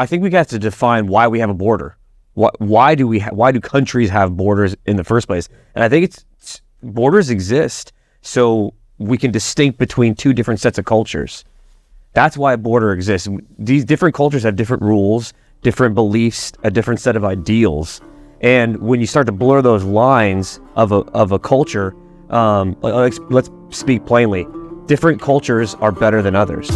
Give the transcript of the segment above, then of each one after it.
I think we got to define why we have a border. Why do countries have borders in the first place? And I think borders exist so we can distinct between two different sets of cultures. That's why a border exists. These different cultures have different rules, different beliefs, a different set of ideals. And when you start to blur those lines of a culture, let's speak plainly. Different cultures are better than others.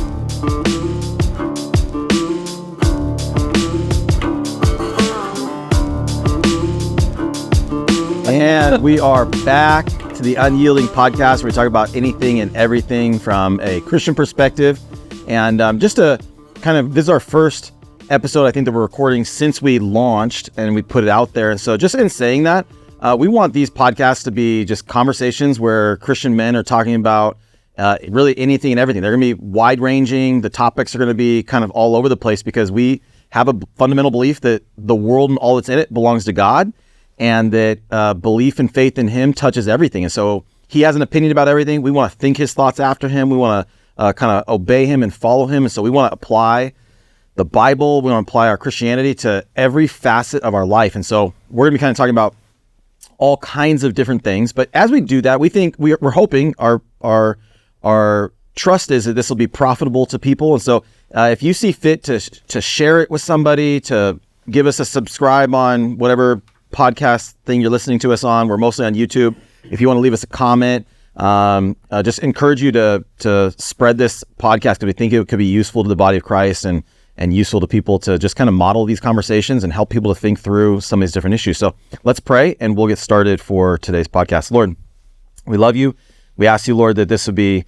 And we are back to the Unyielding podcast, where we talk about anything and everything from a Christian perspective. And just to kind of, this is our first episode, I think, that we're recording since we launched and we put it out there. And so just in saying that, we want these podcasts to be just conversations where Christian men are talking about really anything and everything. They're going to be wide ranging. The topics are going to be kind of all over the place because we have a fundamental belief that the world and all that's in it belongs to God, and that belief and faith in him touches everything. And so he has an opinion about everything. We want to think his thoughts after him. We want to kind of obey him and follow him. And so we want to apply the Bible. We want to apply our Christianity to every facet of our life. And so we're going to be kind of talking about all kinds of different things. But as we do that, we think we're hoping our trust is that this will be profitable to people. And so if you see fit to share it with somebody, to give us a subscribe on whatever podcast thing you're listening to us on, we're mostly on YouTube. If you want to leave us a comment, just encourage you to spread this podcast, because we think it could be useful to the body of Christ and useful to people to just kind of model these conversations and help people to think through some of these different issues. So let's pray and we'll get started for today's podcast. Lord, we love you. We ask you, Lord, that this would be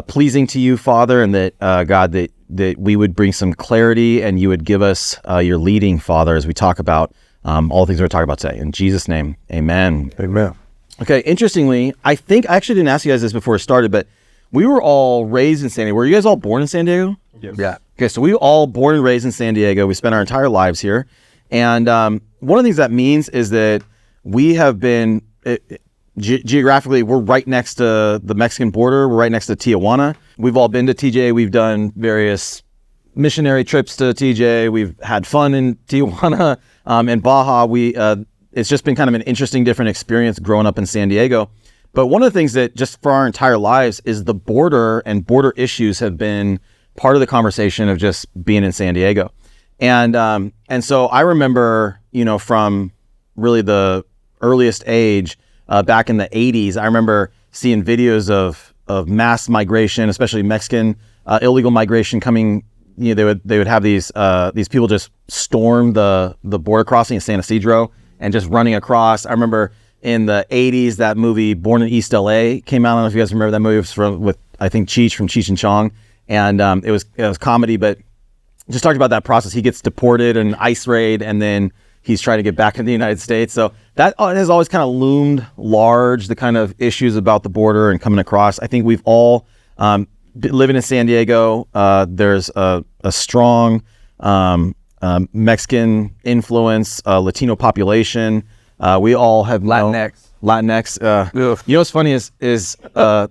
pleasing to you, Father, and that, God, that we would bring some clarity and you would give us your leading, Father, as we talk about all the things we're talking about today. In Jesus' name, amen. Amen. Okay, interestingly, I think I actually didn't ask you guys this before it started, but we were all raised in San Diego. Were you guys all born in San Diego? Yes. Yeah. Okay, so we were all born and raised in San Diego. We spent our entire lives here. And one of the things that means is that we have been, geographically, we're right next to the Mexican border. We're right next to Tijuana. We've all been to TJ. We've done various missionary trips to TJ. We've had fun in Tijuana and Baja. It's just been kind of an interesting, different experience growing up in San Diego. But one of the things that just for our entire lives is the border and border issues have been part of the conversation of just being in San Diego. And so I remember, from really the earliest age, back in the 80s, I remember seeing videos of mass migration, especially Mexican illegal migration coming. They would have these people just storm the border crossing in San Isidro and just running across. I remember in the 80s, that movie Born in East LA came out. I don't know if you guys remember that movie. It was with I think Cheech from Cheech and Chong, and it was comedy, but just talked about that process. He gets deported and ICE raid, and then he's trying to get back into the United States. So that has always kind of loomed large, the kind of issues about the border and coming across. I think we've all living in San Diego. There's a strong Mexican influence, Latino population. We all have Latinx. What's funny is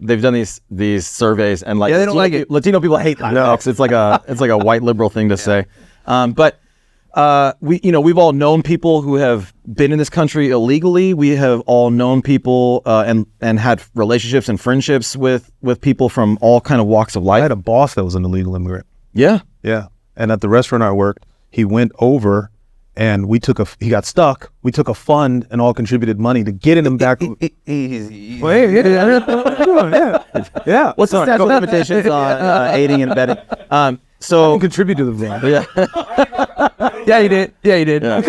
they've done these surveys, and like, they don't like it. Latino people hate Latinx. No. It's like a white liberal thing to say. But we've all known people who have been in this country illegally. We have all known people and had relationships and friendships with people from all kind of walks of life. I had a boss that was an illegal immigrant. Yeah. And at the restaurant I worked, he went over and he got stuck. We took a fund and all contributed money to get him back. Yeah. What's the statute of limitations on aiding and abetting? So I can contribute to the fund. Yeah. Yeah, you did. Yeah. We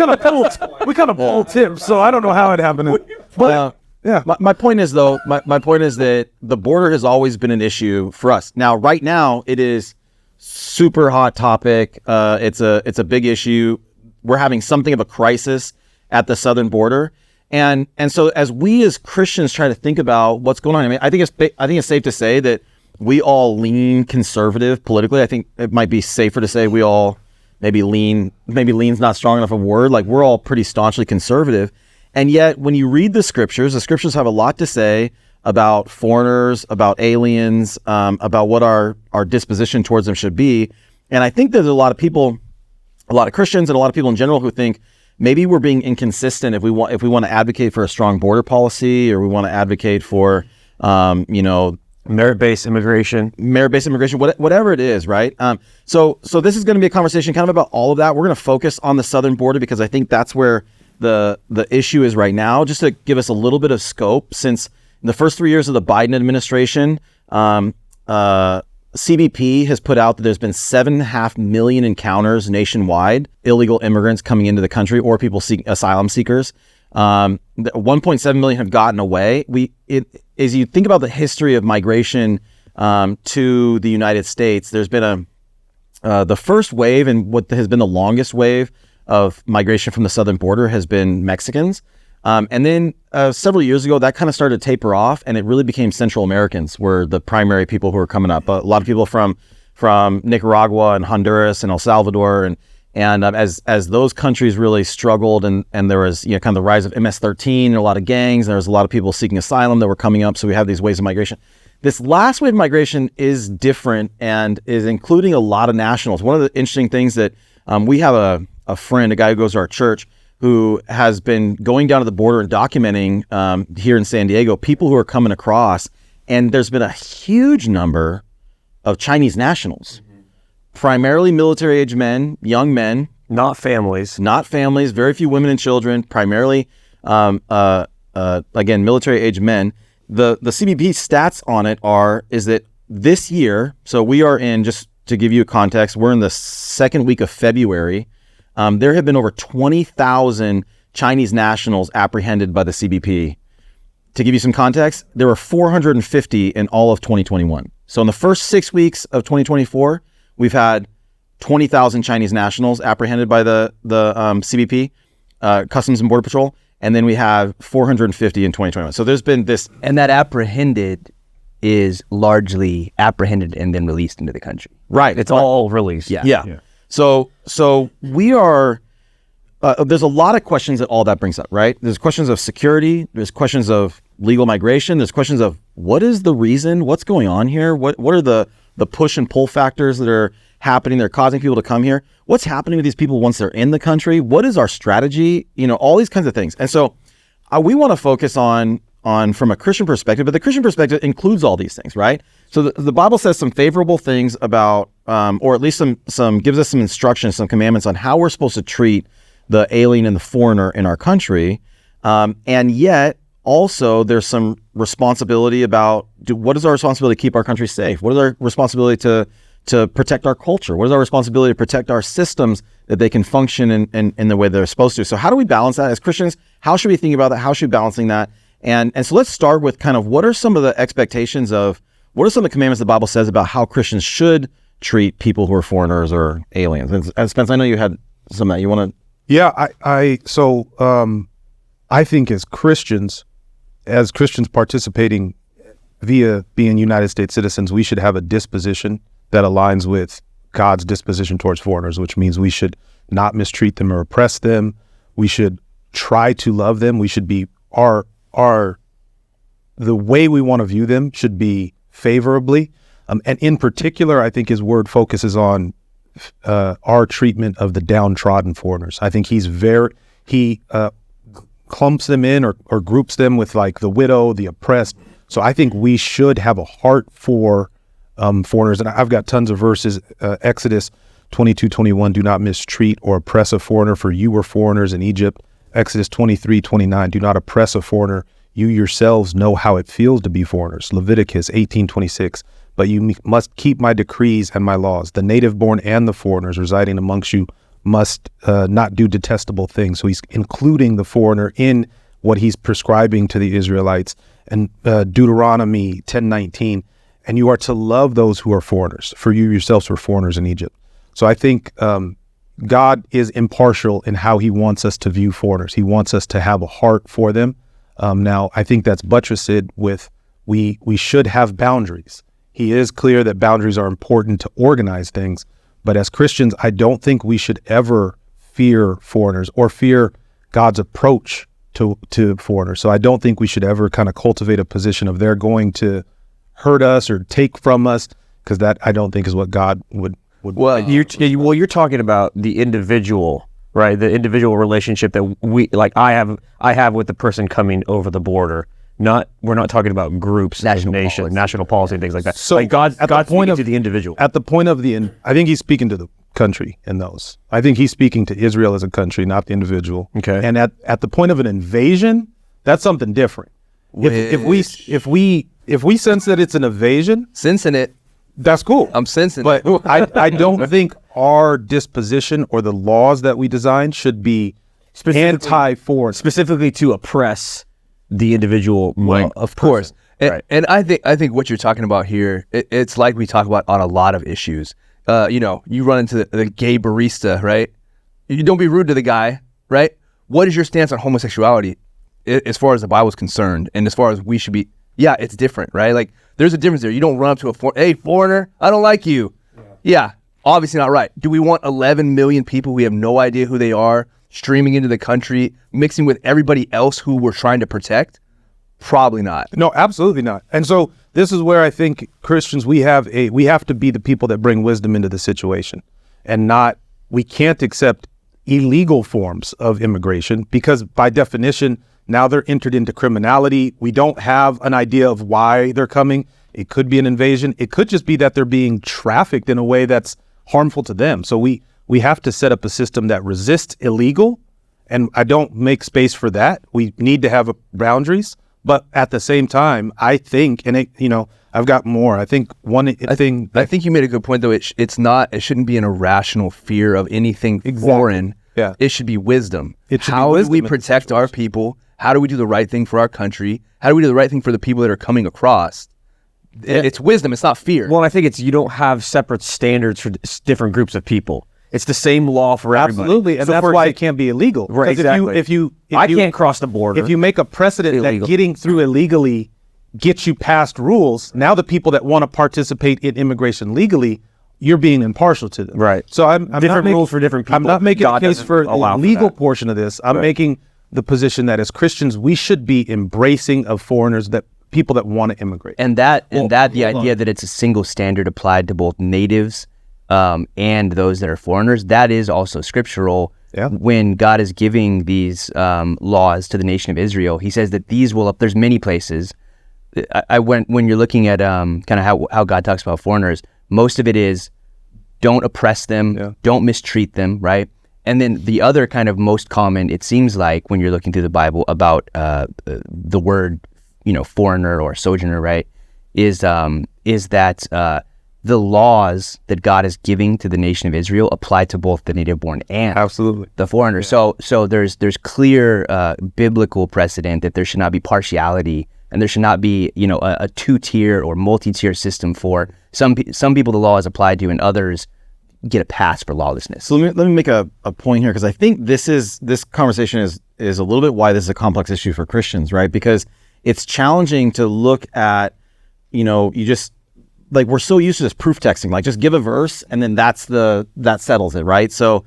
kind of pulled tips, so I don't know how it happened. But yeah. My point is that the border has always been an issue for us. Now, right now, it is super hot topic. It's a big issue. We're having something of a crisis at the southern border, and so as we as Christians try to think about what's going on, I mean, I think it's safe to say that we all lean conservative politically. I think it might be safer to say we all maybe lean's not strong enough of a word. Like, we're all pretty staunchly conservative, and yet when you read the scriptures have a lot to say about foreigners, about aliens, about what our disposition towards them should be. And I think there's a lot of people a lot of Christians and a lot of people in general who think maybe we're being inconsistent if we want to advocate for a strong border policy, or we want to advocate for merit-based immigration, whatever it is, right? So this is going to be a conversation kind of about all of that. We're going to focus on the southern border because I think that's where the issue is right now. Just to give us a little bit of scope, since the first 3 years of the Biden administration, CBP has put out that there's been 7.5 million encounters nationwide, illegal immigrants coming into the country or people asylum seekers. 1.7 million have gotten away. As you think about the history of migration to the United States, there's been the first wave, and what has been the longest wave of migration from the southern border has been Mexicans. And then several years ago, that kind of started to taper off, and it really became Central Americans were the primary people who were coming up. A lot of people from Nicaragua and Honduras and El Salvador, and as those countries really struggled, and there was kind of the rise of MS-13 and a lot of gangs, and there was a lot of people seeking asylum that were coming up. So we have these waves of migration. This last wave of migration is different and is including a lot of nationals. One of the interesting things that we have a friend, a guy who goes to our church, who has been going down to the border and documenting here in San Diego, people who are coming across, and there's been a huge number of Chinese nationals, primarily military-age men, young men. not families. Very few women and children, primarily, again, military-age men. The CBP stats on it is that this year, so we are in, just to give you a context, we're in the second week of February. There have been over 20,000 Chinese nationals apprehended by the CBP. To give you some context, there were 450 in all of 2021. So in the first 6 weeks of 2024, we've had 20,000 Chinese nationals apprehended by the CBP, Customs and Border Patrol, and then we have 450 in 2021. So there's been this... And that apprehended is largely apprehended and then released into the country. Right. It's all released. Yeah. So we are... there's a lot of questions that all that brings up, right? There's questions of security. There's questions of legal migration. There's questions of what is the reason? What's going on here? What are the push and pull factors that are happening? They're causing people to come here. What's happening with these people once they're in the country? What is our strategy? All these kinds of things. And so we want to focus on from a Christian perspective, but the Christian perspective includes all these things, right? So the Bible says some favorable things about, or at least some gives us some instructions, some commandments on how we're supposed to treat the alien and the foreigner in our country. And yet also there's some responsibility about what is our responsibility to keep our country safe? What is our responsibility to protect our culture? What is our responsibility to protect our systems that they can function in the way they're supposed to? So how do we balance that as Christians? How should we think about that? How should we be balancing that? And so let's start with kind of what are some of the expectations of, what are some of the commandments the Bible says about how Christians should treat people who are foreigners or aliens? And Spence, I know you had some of that. You want to... Yeah, I think as Christians participating via being United States citizens, we should have a disposition that aligns with God's disposition towards foreigners, which means we should not mistreat them or oppress them. We should try to love them. We should be the way we want to view them should be favorably. And in particular, I think his word focuses on our treatment of the downtrodden foreigners. I think he clumps them in or groups them with like the widow, the oppressed. So I think we should have a heart for foreigners. And I've got tons of verses. Exodus 22:21, do not mistreat or oppress a foreigner, for you were foreigners in Egypt. Exodus 23:29, do not oppress a foreigner. You yourselves know how it feels to be foreigners. Leviticus 18:26, but you must keep my decrees and my laws. The native-born and the foreigners residing amongst you must not do detestable things. So he's including the foreigner in what he's prescribing to the Israelites. And Deuteronomy 10:19, and you are to love those who are foreigners, for you yourselves were foreigners in Egypt. So I think God is impartial in how he wants us to view foreigners. He wants us to have a heart for them. Now, I think that's buttressed with we should have boundaries. He is clear that boundaries are important to organize things, but as Christians, I don't think we should ever fear foreigners or fear God's approach to foreigners. So I don't think we should ever kind of cultivate a position of they're going to hurt us or take from us, because that I don't think is what God would You're talking about the individual, right? The individual relationship that I have with the person coming over the border. We're not talking about groups, national policy, and things like that. So like God's speaking to the individual. At the point of I think he's speaking to the country in those. I think he's speaking to Israel as a country, not the individual. Okay. And at the point of an invasion, that's something different. If we sense that it's an invasion, Sensing it. that's cool. I'm sensing But it. I don't think our disposition or the laws that we design should be anti-foreign. Specifically to oppress the individual. Of course. Right. And I think what you're talking about here, it's like we talk about on a lot of issues. You run into the gay barista, right? You don't be rude to the guy, right? What is your stance on homosexuality as far as the Bible's concerned, and as far as we should be? Yeah, it's different, right? Like, there's a difference there. You don't run up to hey, foreigner, I don't like you. Yeah, obviously not right. Do we want 11 million people we have no idea who they are streaming into the country, mixing with everybody else who we're trying to protect? Probably not. No, absolutely not. And so this is where I think Christians, we have to be the people that bring wisdom into the situation, and we can't accept illegal forms of immigration, because by definition, now they're entered into criminality. We don't have an idea of why they're coming. It could be an invasion. It could just be that they're being trafficked in a way that's harmful to them. So we have to set up a system that resists illegal, and I don't make space for that. We need to have boundaries, but at the same time, I think, and I've got more. I think I think you made a good point, though. It shouldn't be an irrational fear of anything foreign. Yeah. It should be wisdom. How do we protect our people? How do we do the right thing for our country? How do we do the right thing for the people that are coming across? It's wisdom. It's not fear. Well, I think you don't have separate standards for different groups of people. It's the same law for everybody. Absolutely, and So that's why it can't be illegal. Right, exactly. If you I can't cross the border. If you make a precedent that getting through illegally gets you past rules, now the people that want to participate in immigration legally, you're being impartial to them. Right. So I'm different rules for different people. I'm not making a case for the legal that. portion of this. I'm making the position that as Christians, we should be embracing of foreigners, that people that want to immigrate. The idea that it's a single standard applied to both natives and those that are foreigners, that is also scriptural. Yeah. When God is giving these laws to the nation of Israel, he says that there's many places. When you're looking at kind of how God talks about foreigners, most of it is don't oppress them, don't mistreat them, right? And then the other kind of most common, it seems like, when you're looking through the Bible about the word, foreigner or sojourner, right, is that the laws that God is giving to the nation of Israel apply to both the native-born and the foreigner. Yeah. So there's clear biblical precedent that there should not be partiality, and there should not be a two-tier or multi-tier system for some people the law is applied to, and others get a pass for lawlessness. So let me make a point here, because I think this conversation is a little bit why this is a complex issue for Christians, right? Because it's challenging to look at, you just, like, we're so used to this proof texting, like just give a verse and then that settles it, right? So,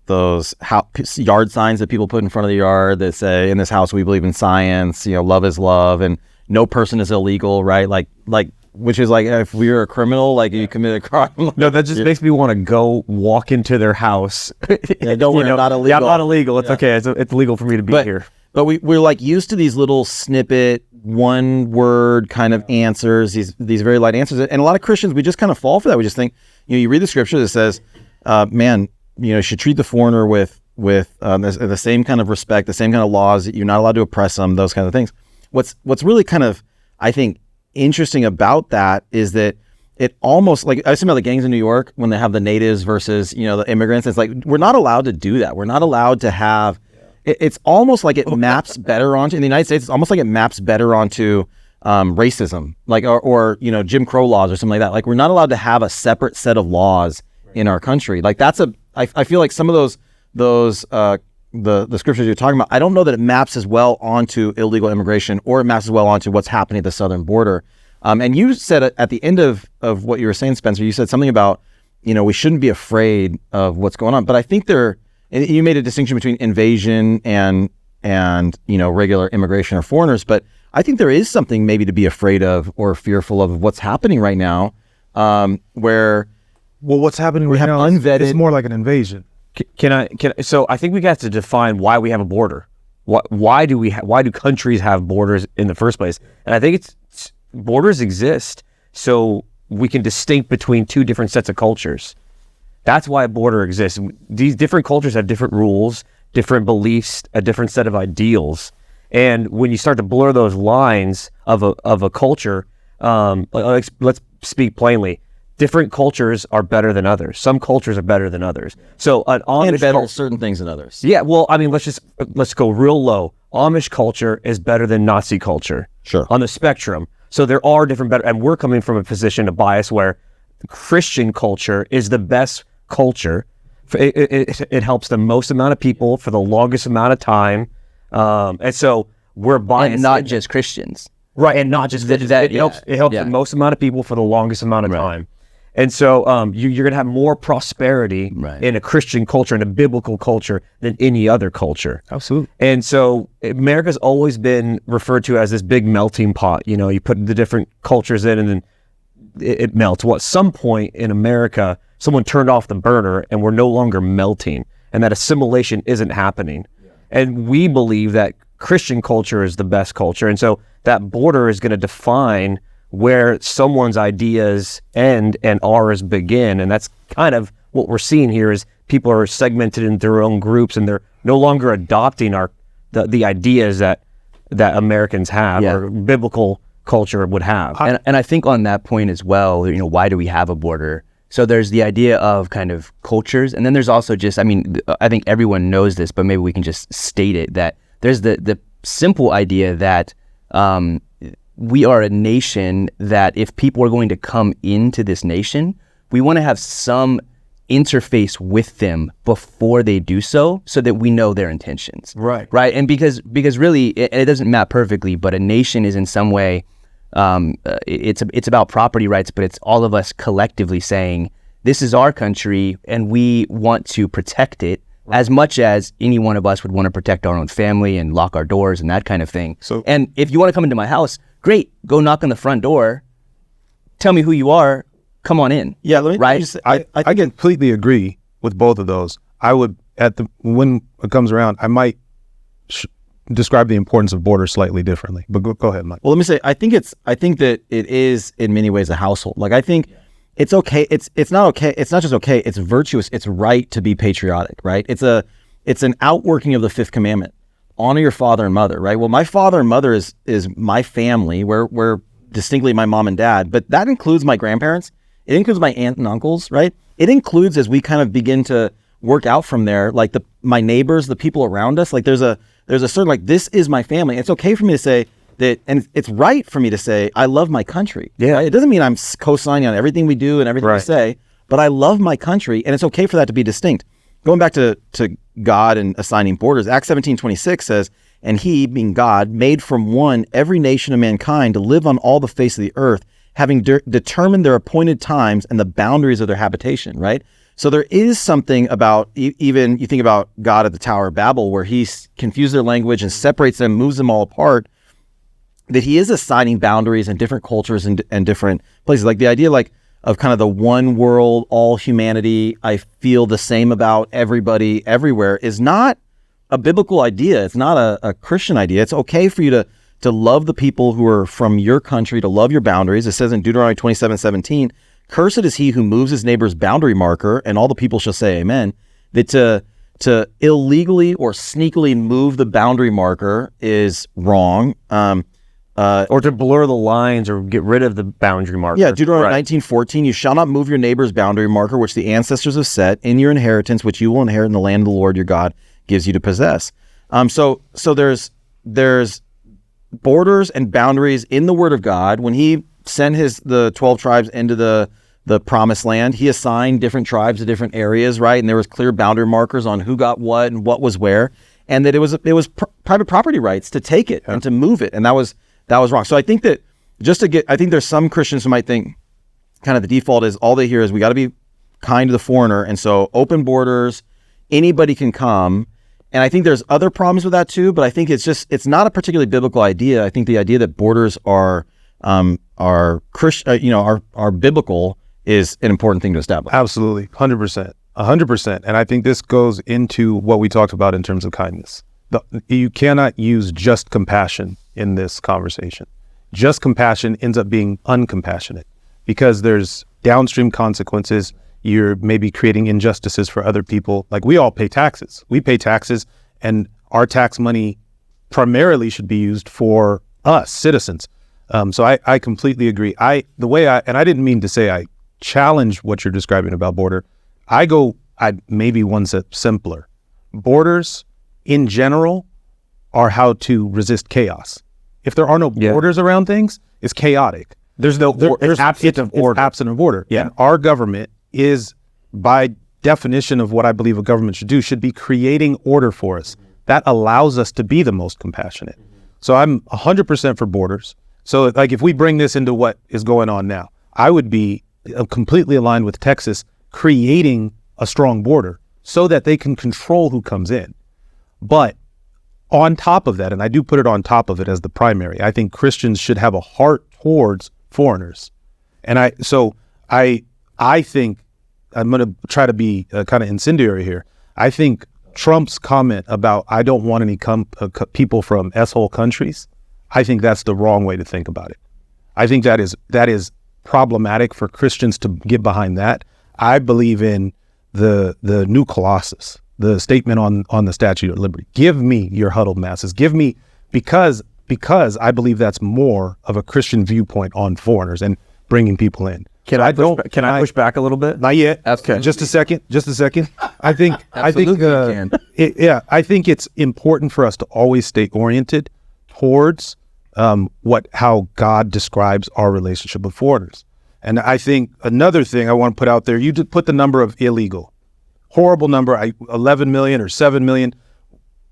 those yard signs that people put in front of the yard that say, "In this house we believe in science," "Love is love," and "No person is illegal," right? Like, which is like, if we were a criminal, like you committed a crime. No, that just makes me want to go walk into their house. Don't worry, I'm not illegal. Yeah, I'm not illegal. It's okay. It's legal for me to be here. But we're like used to these little snippet, one word kind of answers, these very light answers. And a lot of Christians, we just kind of fall for that. We just think, you read the scripture that says, you should treat the foreigner with the same kind of respect, the same kind of laws. You're not allowed to oppress them, those kind of things. What's really kind of, I think, interesting about that is that it almost, like, I was talking about the gangs in New York when they have the natives versus, the immigrants. It's like, we're not allowed to do that. We're not allowed to have, it's almost like it maps better onto, in the United States, it's almost like it maps better onto racism, like, or Jim Crow laws or something like that. Like, we're not allowed to have a separate set of laws in our country. Like, I feel like some of those the scriptures you're talking about, I don't know that it maps as well onto illegal immigration, or it maps as well onto what's happening at the southern border. And you said at the end of what you were saying, Spencer, you said something about, we shouldn't be afraid of what's going on. But I think and you made a distinction between invasion and regular immigration or foreigners. But I think there is something maybe to be afraid of or fearful of what's happening right now, where what's happening we right have now unvetted. is more like an invasion. So I think we have to define why we have a border. Why do countries have borders in the first place? And I think borders exist so we can distinct between two different sets of cultures. That's why a border exists. These different cultures have different rules, different beliefs, a different set of ideals. And when you start to blur those lines of a culture, let's speak plainly. Different cultures are better than others. Some cultures are better than others. So an Amish and better at certain things than others. Yeah, well, I mean, let's go real low. Amish culture is better than Nazi culture. Sure. On the spectrum. So there are different better, and we're coming from a position of bias where Christian culture is the best culture. It helps the most amount of people for the longest amount of time. And so we're biased. And not just Christians. Right, and not just it helps the most amount of people for the longest amount of time. And so you're going to have more prosperity in a Christian culture and a biblical culture than any other culture. Absolutely. And so America's always been referred to as this big melting pot. You know, you put the different cultures in and then it melts. Well, at some point in America, someone turned off the burner and we're no longer melting and that assimilation isn't happening. Yeah. And we believe that Christian culture is the best culture. And so that border is going to define where someone's ideas end and ours begin. And that's kind of what we're seeing here is people are segmented into their own groups and they're no longer adopting the ideas that Americans have or biblical culture would have. And I think on that point as well, you know, why do we have a border? So there's the idea of kind of cultures. And then there's also just, I mean, I think everyone knows this, but maybe we can just state it, that there's the simple idea that we are a nation that if people are going to come into this nation, we want to have some interface with them before they do so that we know their intentions. Right. And because really it doesn't map perfectly, but a nation is in some way, it's about property rights, but it's all of us collectively saying, this is our country and we want to protect it as much as any one of us would want to protect our own family and lock our doors and that kind of thing. And if you want to come into my house, great, go knock on the front door, tell me who you are, come on in. Yeah, let me just, I completely agree with both of those. I would, when it comes around, I might describe the importance of borders slightly differently. But go ahead, Mike. Well, let me say, I think that it is in many ways a household. Like I think it's okay. It's not okay. It's not just okay. It's virtuous. It's right to be patriotic, right? It's an outworking of the fifth commandment. Honor your father and mother, right? Well, my father and mother is my family. We're distinctly my mom and dad, but that includes my grandparents. It includes my aunt and uncles, right? It includes, as we kind of begin to work out from there, like my neighbors, the people around us. Like there's a certain, like, this is my family. It's okay for me to say that, and it's right for me to say I love my country. Yeah, right? It doesn't mean I'm co-signing on everything we do and everything we say, but I love my country, and it's okay for that to be distinct. Going back to God and assigning borders, Acts 17:26 says, and he, being God, made from one every nation of mankind to live on all the face of the earth, having determined their appointed times and the boundaries of their habitation, right? So there is something about, even you think about God at the Tower of Babel, where he confused their language and separates them, moves them all apart, that he is assigning boundaries and different cultures and different places. Like the idea of kind of the one world, all humanity, I feel the same about everybody everywhere, is not a biblical idea. It's not a Christian idea. It's okay for you to love the people who are from your country, to love your boundaries. It says in Deuteronomy 27:17, cursed is he who moves his neighbor's boundary marker, and all the people shall say amen. That to illegally or sneakily move the boundary marker is wrong. Or to blur the lines or get rid of the boundary marker. Yeah, Deuteronomy 19:14, you shall not move your neighbor's boundary marker, which the ancestors have set in your inheritance, which you will inherit in the land of the Lord your God gives you to possess. So there's borders and boundaries in the Word of God. When he sent the 12 tribes into the promised land, he assigned different tribes to different areas, right? And there was clear boundary markers on who got what and what was where, and that it was private property rights to take it and to move it, and that was wrong. So I think that I think there's some Christians who might think kind of the default is all they hear is we got to be kind to the foreigner, and so open borders, anybody can come, And I think there's other problems with that too, but I think it's not a particularly biblical idea. I think the idea that borders are biblical is an important thing to establish. Absolutely, 100%, 100%. And I think this goes into what we talked about in terms of kindness. You cannot use just compassion in this conversation. Just compassion ends up being uncompassionate because there's downstream consequences. You're maybe creating injustices for other people. Like we all pay taxes. We pay taxes, and our tax money primarily should be used for us, citizens. So I completely agree. I didn't mean to say I challenge what you're describing about border. I maybe one step simpler. Borders in general are how to resist chaos. If there are no borders around things, it's chaotic. There's absent of order. It's absent of order. Yeah. And our government is, by definition of what I believe a government should do, should be creating order for us. That allows us to be the most compassionate. So I'm 100% for borders. So like if we bring this into what is going on now, I would be completely aligned with Texas creating a strong border so that they can control who comes in. But on top of that, and I do put it on top of it as the primary, I think Christians should have a heart towards foreigners. And I think, I'm going to try to be kind of incendiary here. I think Trump's comment about, I don't want any people from S-hole countries, I think that's the wrong way to think about it. I think that is problematic for Christians to get behind that. I believe in the new Colossus, the statement on the Statue of Liberty. Give me your huddled masses. Give me, because I believe that's more of a Christian viewpoint on foreigners and bringing people in. Can I push back a little bit? Not yet. Okay. Just a second. I think it's important for us to always stay oriented towards how God describes our relationship with foreigners. And I think another thing I want to put out there, you did put the number of illegal. Horrible number, 11 million or 7 million.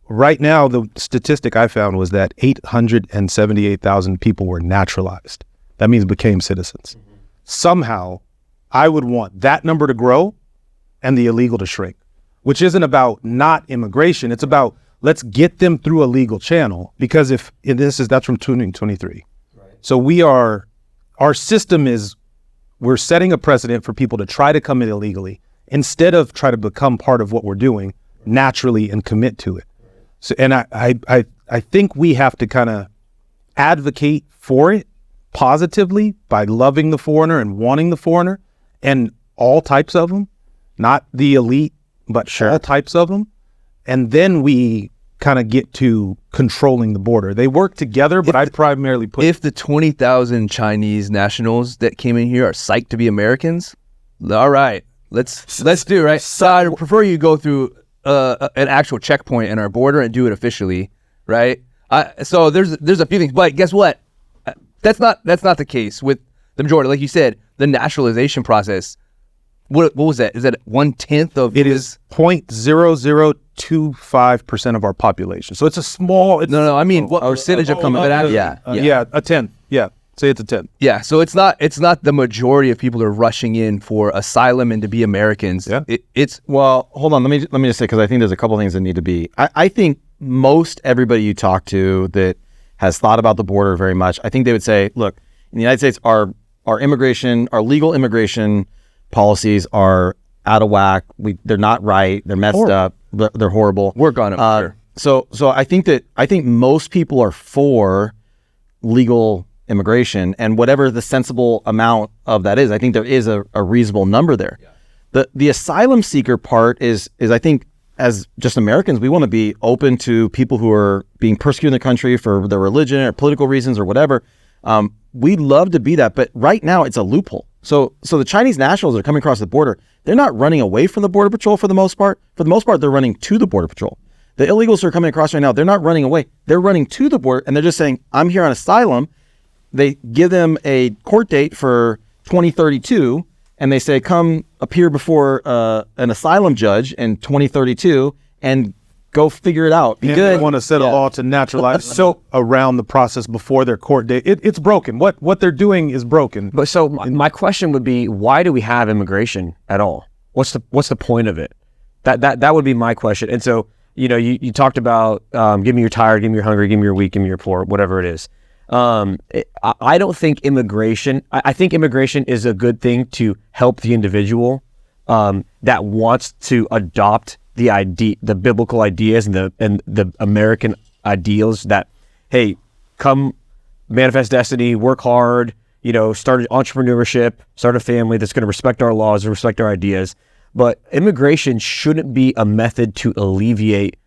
Right now, the statistic I found was that 878,000 people were naturalized. That means became citizens. Mm-hmm. Somehow, I would want that number to grow and the illegal to shrink, which isn't about not immigration. It's about let's get them through a legal channel, because that's from 2023. Right. So our system is, we're setting a precedent for people to try to come in illegally instead of try to become part of what we're doing naturally and commit to it. So, and I think we have to kind of advocate for it positively by loving the foreigner and wanting the foreigner, and all types of them, not the elite, but all types of them. And then we kind of get to controlling the border. They work together, but I primarily put... If the 20,000 Chinese nationals that came in here are psyched to be Americans, all right, let's do it, right? So I prefer you go through an actual checkpoint in our border and do it officially, right? So there's a few things, but guess what? That's not the case with the majority. Like you said, the naturalization process. What was that? Is that 1/10 of? It is 0.0025% of our population. So it's a small. No. I mean, what percentage of coming? Yeah, a 10. Yeah, say it's a 10. Yeah, so it's not the majority of people are rushing in for asylum and to be Americans. Yeah. Well, hold on. Let me just say, because I think there's a couple things that need to be. I think most everybody you talk to that has thought about the border very much, I think they would say, look, in the United States, our legal immigration policies are out of whack. They're not right. They're messed up. They're horrible. Work on it. Sure. So I think most people are for legal immigration, and whatever the sensible amount of that is, I think there is a reasonable number there. Yeah. The asylum seeker part is I think, as just Americans, we want to be open to people who are being persecuted in the country for their religion or political reasons or whatever. We'd love to be that, but right now it's a loophole. So the Chinese nationals that are coming across the border, they're not running away from the Border Patrol for the most part. For the most part, they're running to the Border Patrol. The illegals who are coming across right now, they're not running away. They're running to the border, and they're just saying, I'm here on asylum. They give them a court date for 2032, and they say, come appear before an asylum judge in 2032 and go figure it out. Be good. They want to set a law to naturalize around the process before their court date. It's broken. What they're doing is broken. But so my question would be, why do we have immigration at all? What's the point of it? That would be my question. And so you talked about give me your tired, give me your hungry, give me your weak, give me your poor, whatever it is. I don't think immigration. I think immigration is a good thing to help the individual that wants to adopt the biblical ideas and the American ideals that, hey, come manifest destiny, work hard, start an entrepreneurship, start a family that's going to respect our laws and respect our ideas. But immigration shouldn't be a method to alleviate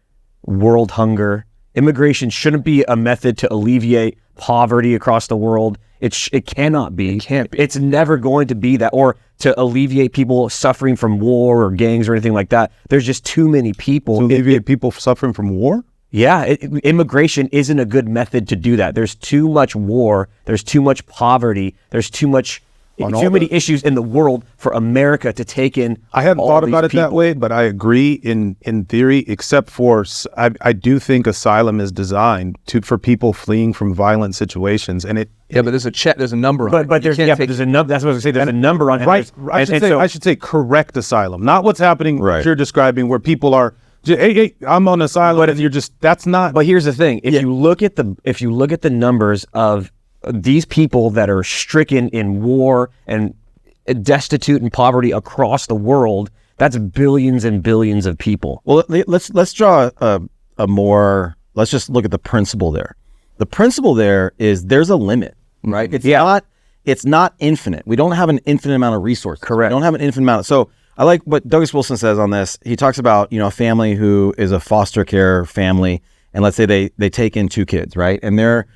world hunger. Immigration shouldn't be a method to alleviate poverty across the world. It cannot be. It can't be. It's never going to be that, or to alleviate people suffering from war or gangs or anything like that. There's just too many people. To alleviate people suffering from war? Yeah, immigration isn't a good method to do that. There's too much war. There's too much poverty. There's too many issues in the world for America to take in. I hadn't thought about it that way, but I agree in theory, except for I do think asylum is designed for people fleeing from violent situations, and it. Yeah, but there's a number on it. But there's a number. That's what I was going to say. There's a number on it. Right. I should say correct asylum, not what's happening. Right. You're describing where people are. Hey, I'm on asylum, and you're just. That's not. But here's the thing: if you look at the numbers of these people that are stricken in war and destitute and poverty across the world, that's billions and billions of people. Well, let's draw let's just look at the principle there. The principle there is there's a limit, right? It's not infinite. We don't have an infinite amount of resources. Correct. We don't have an infinite amount. So I like what Douglas Wilson says on this. He talks about, a family who is a foster care family, and let's say they take in 2 kids, right? And they're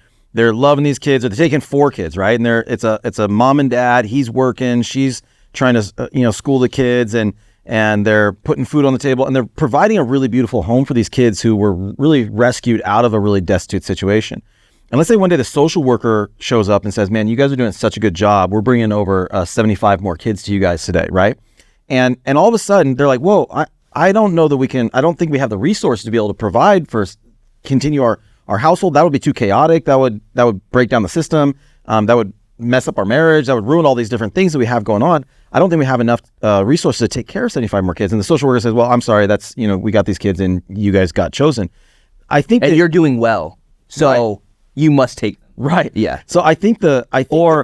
loving these kids, or they're taking 4 kids, right? And it's a mom and dad. He's working, she's trying to school the kids, and they're putting food on the table, and they're providing a really beautiful home for these kids who were really rescued out of a really destitute situation. And let's say one day the social worker shows up and says, "Man, you guys are doing such a good job. We're bringing over 75 more kids to you guys today," right? And all of a sudden they're like, "Whoa, I don't know that we can. I don't think we have the resources to be able to provide continue our household. That would be too chaotic. That would break down the system. That would mess up our marriage. That would ruin all these different things that we have going on. I don't think we have enough resources to take care of 75 more kids." And the social worker says, "Well, I'm sorry. That's we got these kids, and you guys got chosen." I think and you're doing well, so you must take them. Right. Yeah. So I think the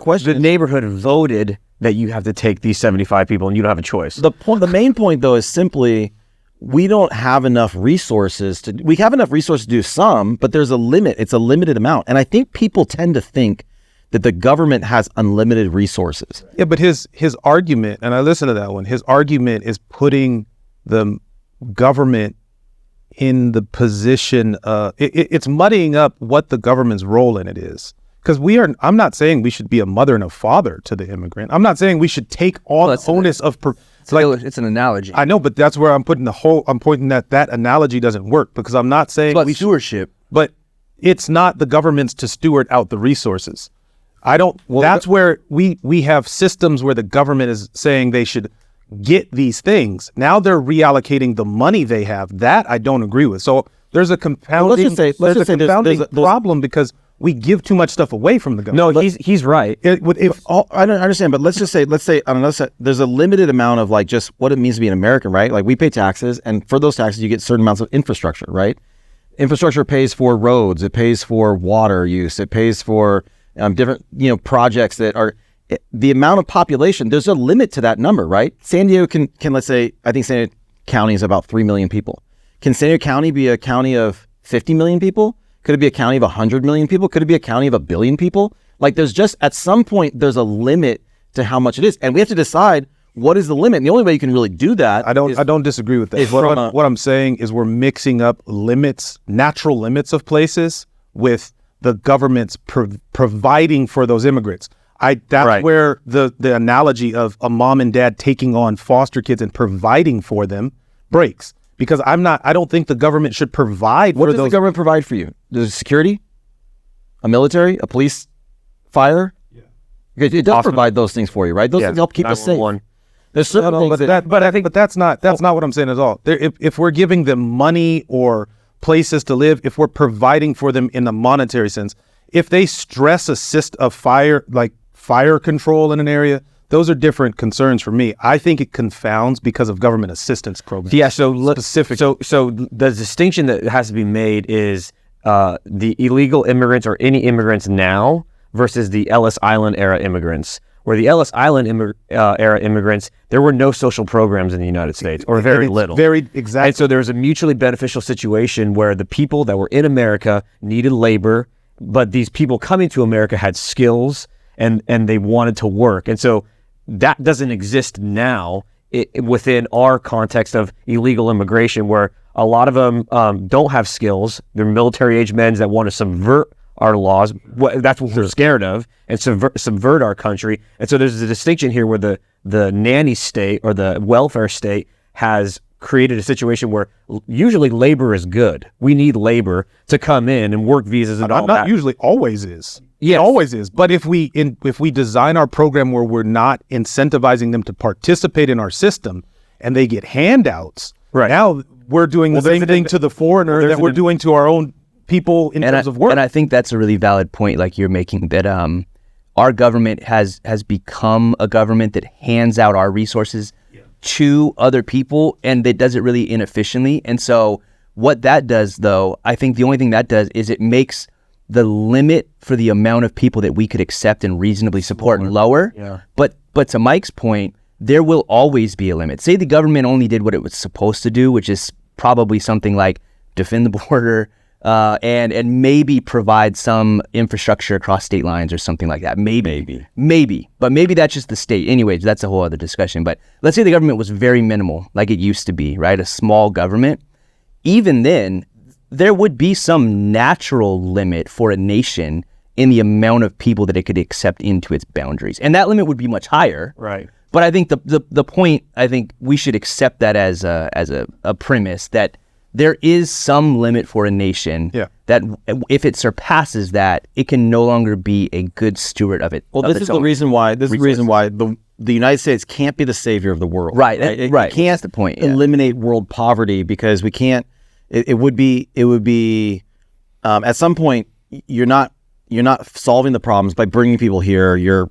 question the neighborhood voted that you have to take these 75 people, and you don't have a choice. The main point though is simply, we don't have enough resources we have enough resources to do some, but there's a limit. It's a limited amount. And I think people tend to think that the government has unlimited resources. Yeah, but his argument, and I listened to that one, his argument is putting the government in the position, it's muddying up what the government's role in it is. Because I'm not saying we should be a mother and a father to the immigrant. I'm not saying we should take all the onus of... It's an analogy. I know, but that's where I'm pointing that analogy doesn't work, because I'm not saying it's about stewardship. But it's not the government's to steward out the resources. That's where we have systems where the government is saying they should get these things. Now they're reallocating the money they have. That I don't agree with. So there's a compounding problem because we give too much stuff away from the government. No, he's right. I don't understand, but let's say there's a limited amount of just what it means to be an American, right? Like, we pay taxes, and for those taxes you get certain amounts of infrastructure, right? Infrastructure pays for roads, it pays for water use, it pays for different projects that are the amount of population. There's a limit to that number, right? San Diego can let's say, I think San Diego County is about 3 million people. Can San Diego County be a county of 50 million people? Could it be a county of 100 million people? Could it be a county of 1 billion people? There's just, at some point, there's a limit to how much it is. And we have to decide what is the limit. And the only way you can really do that I don't disagree with that. What I'm saying is we're mixing up natural limits of places with the government's providing for those immigrants. That's where the analogy of a mom and dad taking on foster kids and providing for them breaks. Because I don't think the government should provide for those. What does the government provide for you? There's security, a military, a police, fire. Yeah. It does provide those things for you, right? Those things help keep us safe. There's certain things but that's not what I'm saying at all. If we're giving them money or places to live, if we're providing for them in a monetary sense, if they stress a fire control in an area, those are different concerns for me. I think it confounds because of government assistance programs. Yeah, so specific. So the distinction that has to be made is the illegal immigrants or any immigrants now versus the Ellis Island era immigrants. Where the Ellis Island era immigrants, there were no social programs in the United States, or very little. Very exactly. And so there was a mutually beneficial situation where the people that were in America needed labor, but these people coming to America had skills and they wanted to work. And so that doesn't exist now within our context of illegal immigration, where a lot of them don't have skills. They're military-age men that want to subvert our laws. That's what we're scared of, and subvert our country. And so there's a distinction here where the nanny state or the welfare state has created a situation where usually labor is good. We need labor to come in and work visas and all that. Not usually, always is. Yes. It always is. But if we design our program where we're not incentivizing them to participate in our system and they get handouts, right now we're doing the same thing to the foreigner that we're doing to our own people in terms of work. And I think that's a really valid point, like you're making, that our government has become a government that hands out our resources to other people, and that does it really inefficiently. And so what that does, though, I think the only thing that does is it makes the limit for the amount of people that we could accept and reasonably support lower. Yeah. But to Mike's point, there will always be a limit. Say the government only did what it was supposed to do, which is probably something like defend the border, and maybe provide some infrastructure across state lines or something like that. Maybe. But maybe that's just the state. Anyways, that's a whole other discussion. But let's say the government was very minimal, like it used to be, right? A small government. Even then, there would be some natural limit for a nation in the amount of people that it could accept into its boundaries. And that limit would be much higher. Right. But I think the point, I think we should accept that as a premise that there is some limit for a nation that if it surpasses that, it can no longer be a good steward of it. Well, this is the reason why the United States can't be the savior of the world. Right. It Right. can't That's the point. Yeah. eliminate world poverty, because we can't. It would be at some point you're not solving the problems by bringing people here. You're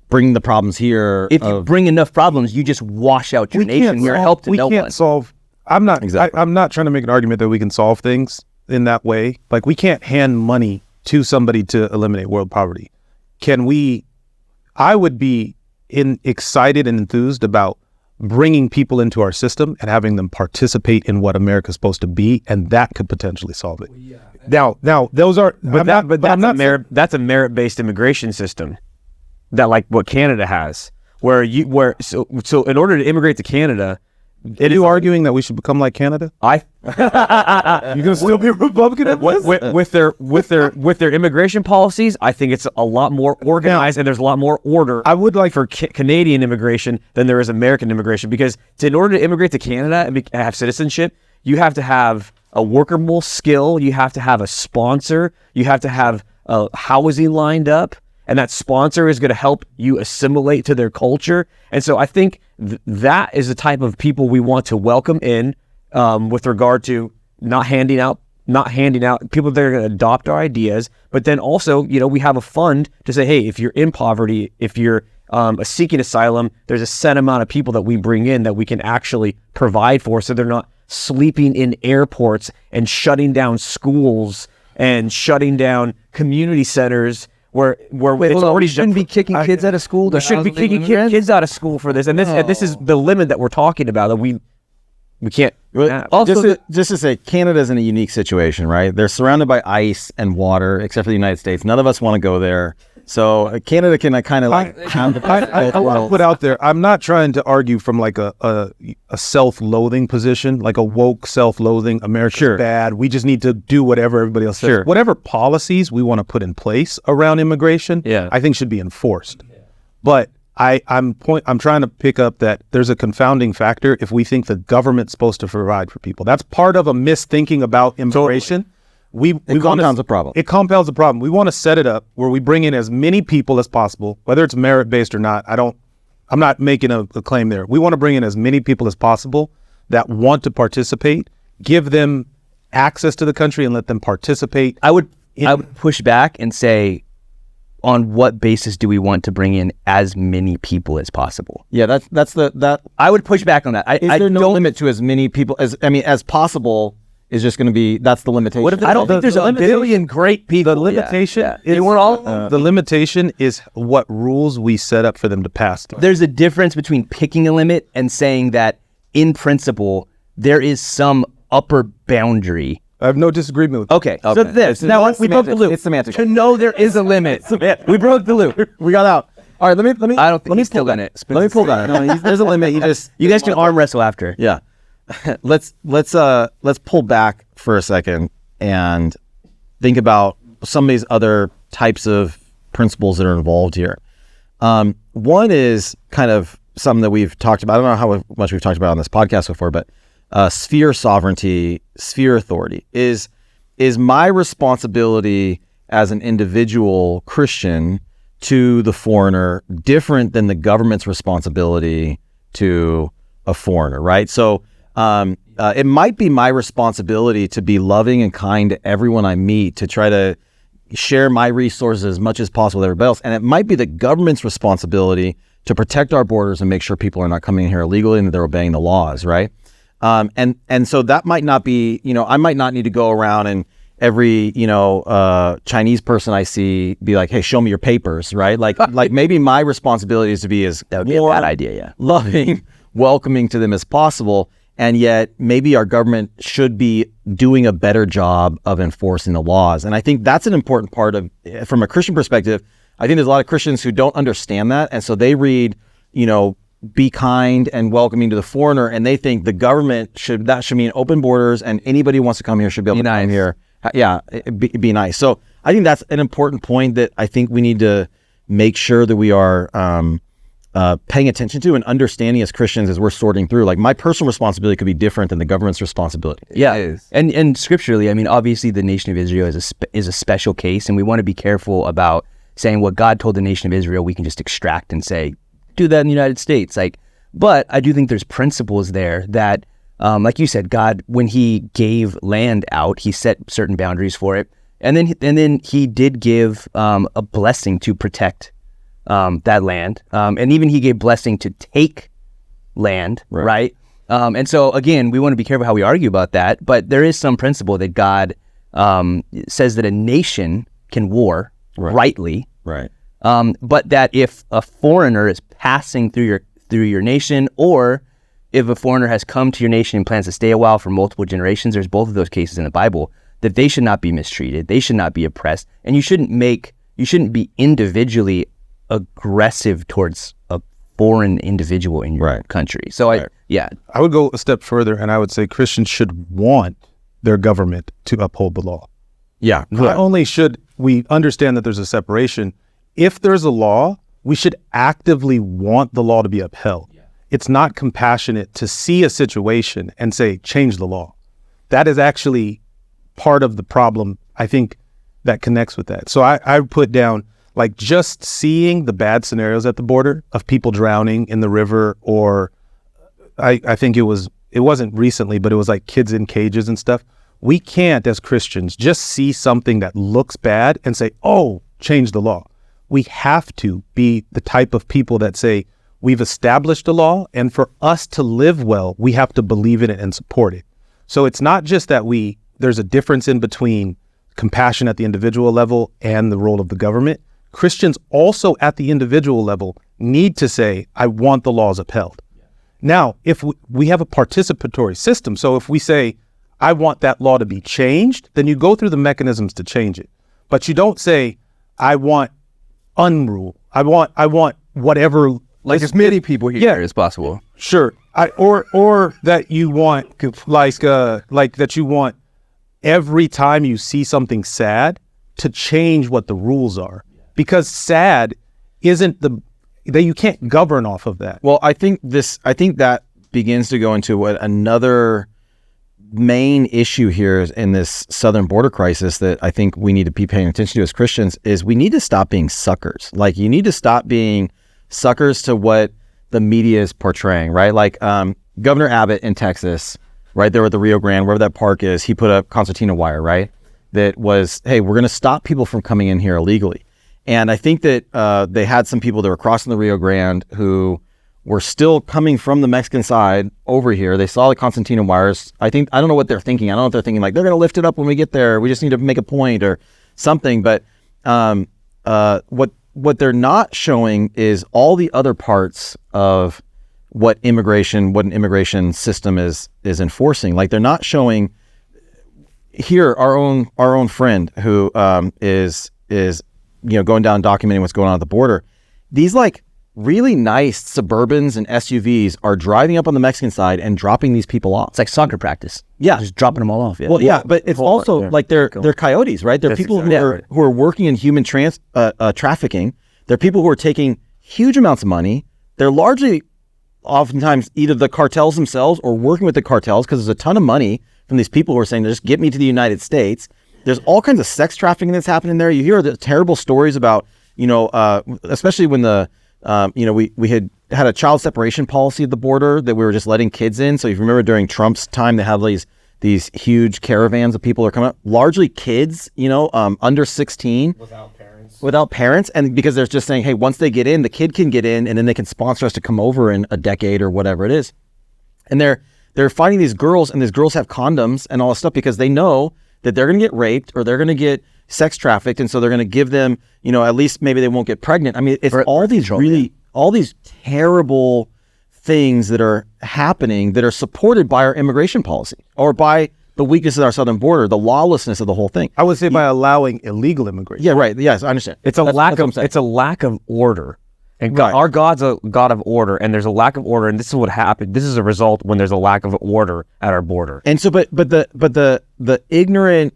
bringing the problems here. If you bring enough problems, you just wash out your nation. You're a help to no one. We can't solve. I'm not. Exactly. I'm not trying to make an argument that we can solve things in that way. Like, we can't hand money to somebody to eliminate world poverty. Can we? I would be excited and enthused about bringing people into our system and having them participate in what America's supposed to be, and that could potentially solve it. Now, those are. That's a merit-based immigration system, that like what Canada has, so in order to immigrate to Canada. Are you arguing that we should become like Canada? You gonna still be a Republican with their immigration policies? I think it's a lot more organized, and there's a lot more order. I would like for Canadian immigration than there is American immigration, because in order to immigrate to Canada and have citizenship, you have to have a workable skill, you have to have a sponsor, you have to have housing lined up, and that sponsor is going to help you assimilate to their culture. And so I think that is the type of people we want to welcome in, with regard to not handing out people that are going to adopt our ideas. But then also, we have a fund to say, hey, if you're in poverty, if you're seeking asylum, there's a set amount of people that we bring in that we can actually provide for, so they're not sleeping in airports and shutting down schools and shutting down community centers where it's already shouldn't be kicking kids out of school. We shouldn't be kicking kids out of school for this, and this is the limit that we're talking about, that we can't. Also, just to say, Canada's in a unique situation, right? They're surrounded by ice and water, except for the United States. None of us want to go there. So Canada can kind of like. I put out there. I'm not trying to argue from like a self-loathing position, like a woke self-loathing. America's bad. We just need to do whatever everybody else says. Whatever policies we want to put in place around immigration, I think should be enforced. But I'm trying to pick up that there's a confounding factor if we think the government's supposed to provide for people. That's part of a misthinking about immigration. Totally. It compounds a problem. It compounds a problem. We want to set it up where we bring in as many people as possible, whether it's merit-based or not. I'm not making a claim there. We want to bring in as many people as possible that want to participate, give them access to the country and let them participate. I would push back and say, on what basis do we want to bring in as many people as possible? Yeah, that. I would push back on that. Is there no limit to as many people as possible? Is just going to be, that's the limitation. What if I don't think there's a billion great people. The limitation is They weren't all the limitation is what rules we set up for them to pass through. There's a difference between picking a limit and saying that in principle there is some upper boundary. I have no disagreement with Okay. So this now we broke the loop. It's semantic. To know there is a limit. We broke the loop. We got out. All right, let me. I don't think let me he's still pull in it. Let me pull that. No, there's a limit. You guys can arm wrestle after. Yeah. Let's pull back for a second and think about some of these other types of principles that are involved here. One is kind of something that we've talked about. I don't know how much we've talked about on this podcast before, but sphere sovereignty, sphere authority is my responsibility as an individual Christian to the foreigner different than the government's responsibility to a foreigner, right? So it might be my responsibility to be loving and kind to everyone I meet, to try to share my resources as much as possible with everybody else. And it might be the government's responsibility to protect our borders and make sure people are not coming in here illegally and that they're obeying the laws, right? And so that might not be, I might not need to go around and every, Chinese person I see be like, hey, show me your papers, right? Like maybe my responsibility is to be as That would be a bad idea, yeah. loving, welcoming to them as possible. And yet maybe our government should be doing a better job of enforcing the laws. And I think that's an important part of, from a Christian perspective, I think there's a lot of Christians who don't understand that. And so they read, be kind and welcoming to the foreigner. And they think the government should mean open borders and anybody who wants to come here should be able to come here. Yeah, be nice. So I think that's an important point that I think we need to make sure that we are paying attention to and understanding as Christians as we're sorting through. Like my personal responsibility could be different than the government's responsibility. Yeah, and scripturally, I mean, obviously the nation of Israel is a special case, and we want to be careful about saying what God told the nation of Israel we can just extract and say, do that in the United States. But I do think there's principles there that, like you said, God, when He gave land out, He set certain boundaries for it, and then He did give a blessing to protect that land, and even He gave blessing to take land, right? And so again, we want to be careful how we argue about that, but there is some principle that God says that a nation can war rightly, right? But that if a foreigner is passing through your nation, or if a foreigner has come to your nation and plans to stay a while for multiple generations, there's both of those cases in the Bible, that they should not be mistreated, they should not be oppressed, and you shouldn't be individually aggressive towards a foreign individual in your country. So I would go a step further, and I would say Christians should want their government to uphold the law. Yeah. Not only should we understand that there's a separation, if there's a law, we should actively want the law to be upheld. Yeah. It's not compassionate to see a situation and say, change the law. That is actually part of the problem, I think, that connects with that. So I put down, like, just seeing the bad scenarios at the border of people drowning in the river, or I think it wasn't recently, but it was like kids in cages and stuff. We can't, as Christians, just see something that looks bad and say, oh, change the law. We have to be the type of people that say, we've established a law, and for us to live well, we have to believe in it and support it. So it's not just that there's a difference in between compassion at the individual level and the role of the government. Christians also at the individual level need to say, I want the laws upheld. Yeah. Now, if we have a participatory system, so if we say, I want that law to be changed, then you go through the mechanisms to change it. But you don't say, I want unrule. I want whatever. Like as many people here as possible. Sure. Or that you want like that you want every time you see something sad to change what the rules are. Because sad isn't that you can't govern off of that. Well, I think that begins to go into what another main issue here in this southern border crisis that I think we need to be paying attention to as Christians is we need to stop being suckers. Like, you need to stop being suckers to what the media is portraying, right? Like Governor Abbott in Texas, right there at the Rio Grande, wherever that park is, he put up concertina wire, right? That was, hey, we're going to stop people from coming in here illegally. And I think that they had some people that were crossing the Rio Grande who were still coming from the Mexican side over here. They saw the concertina wires. I don't know what they're thinking. I don't know if they're thinking like, they're going to lift it up when we get there. We just need to make a point or something. But what they're not showing is all the other parts of what an immigration system is enforcing. Like, they're not showing here our own friend who is going down documenting what's going on at the border. These like really nice Suburbans and SUVs are driving up on the Mexican side and dropping these people off. It's like soccer practice. Yeah, just dropping them all off. Yeah. Well, yeah, but it's also like they're coyotes, right? They're people who are working in human trafficking. They're people who are taking huge amounts of money. They're largely, oftentimes, either the cartels themselves or working with the cartels, because there's a ton of money from these people who are saying, just get me to the United States. There's all kinds of sex trafficking that's happening there. You hear the terrible stories about, especially when we had a child separation policy at the border that we were just letting kids in. So if you remember during Trump's time, they have these huge caravans of people that are coming up, largely kids, under 16. Without parents. And because they're just saying, hey, once they get in, the kid can get in and then they can sponsor us to come over in a decade or whatever it is. And they're finding these girls, and these girls have condoms and all this stuff because they know that they're going to get raped or they're going to get sex trafficked. And so they're going to give them, at least maybe they won't get pregnant. I mean, it's all these terrible things that are happening that are supported by our immigration policy or by the weakness of our southern border, the lawlessness of the whole thing. I would say by allowing illegal immigration. Yeah, right. Yes, I understand. It's a lack of order. And God, our God's a God of order, and there's a lack of order, and this is what happened. This is a result when there's a lack of order at our border. And so, but the ignorant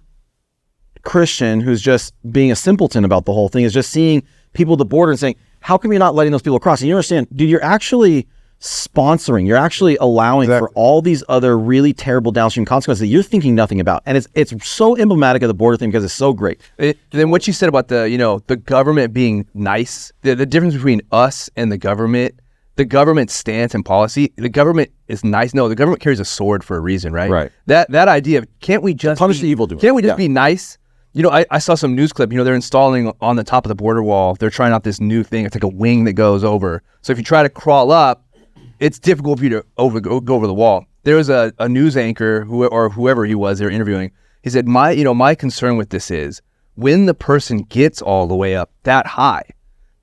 Christian who's just being a simpleton about the whole thing is just seeing people at the border and saying, how come you're not letting those people across? And you understand, dude, you're actually sponsoring, you're actually allowing for all these other really terrible downstream consequences that you're thinking nothing about. And it's so emblematic of the border thing because it's so great. Then what you said about the government being nice, the difference between us and the government's stance and policy, the government is nice. No, the government carries a sword for a reason, right? Right. That idea of can't we just punish the evildoer? Can't we just be nice? I saw some news clip, they're installing on the top of the border wall, they're trying out this new thing. It's like a wing that goes over. So if you try to crawl up, it's difficult for you to go over the wall. There was a news anchor whoever he was they were interviewing. He said, my concern with this is when the person gets all the way up that high,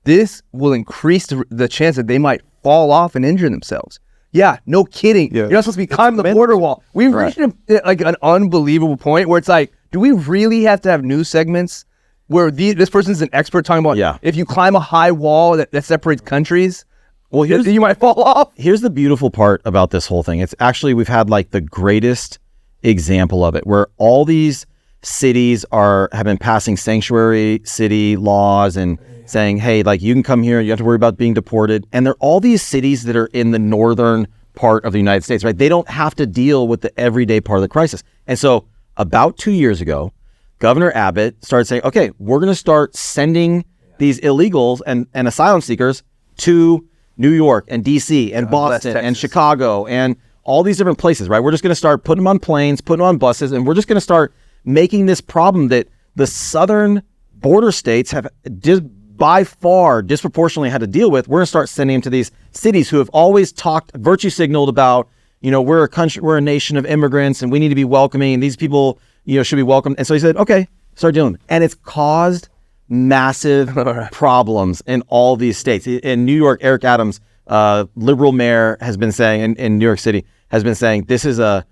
this will increase the chance that they might fall off and injure themselves. Yeah, no kidding. Yeah. You're not supposed to be climbing the border wall. We've reached an unbelievable point where it's like, do we really have to have news segments where this person's an expert talking about if you climb a high wall that separates countries, well, you might fall off. Here's the beautiful part about this whole thing. It's actually, we've had like the greatest example of it where all these cities have been passing sanctuary city laws and saying, hey, like you can come here, you don't have to worry about being deported. And they're all these cities that are in the northern part of the United States, right? They don't have to deal with the everyday part of the crisis. And so about 2 years ago, Governor Abbott started saying, okay, we're going to start sending these illegals and asylum seekers to New York and DC and Boston and Chicago and all these different places, right? We're just going to start putting them on planes, putting them on buses, and we're just going to start making this problem that the southern border states have by far disproportionately had to deal with. We're going to start sending them to these cities who have always virtue signaled about, we're a country, we're a nation of immigrants and we need to be welcoming and these people, should be welcomed. And so he said, okay, start dealing with it. And it's caused massive problems in all these states. In New York, Eric Adams, liberal mayor, has been saying in New York City, has been saying this is a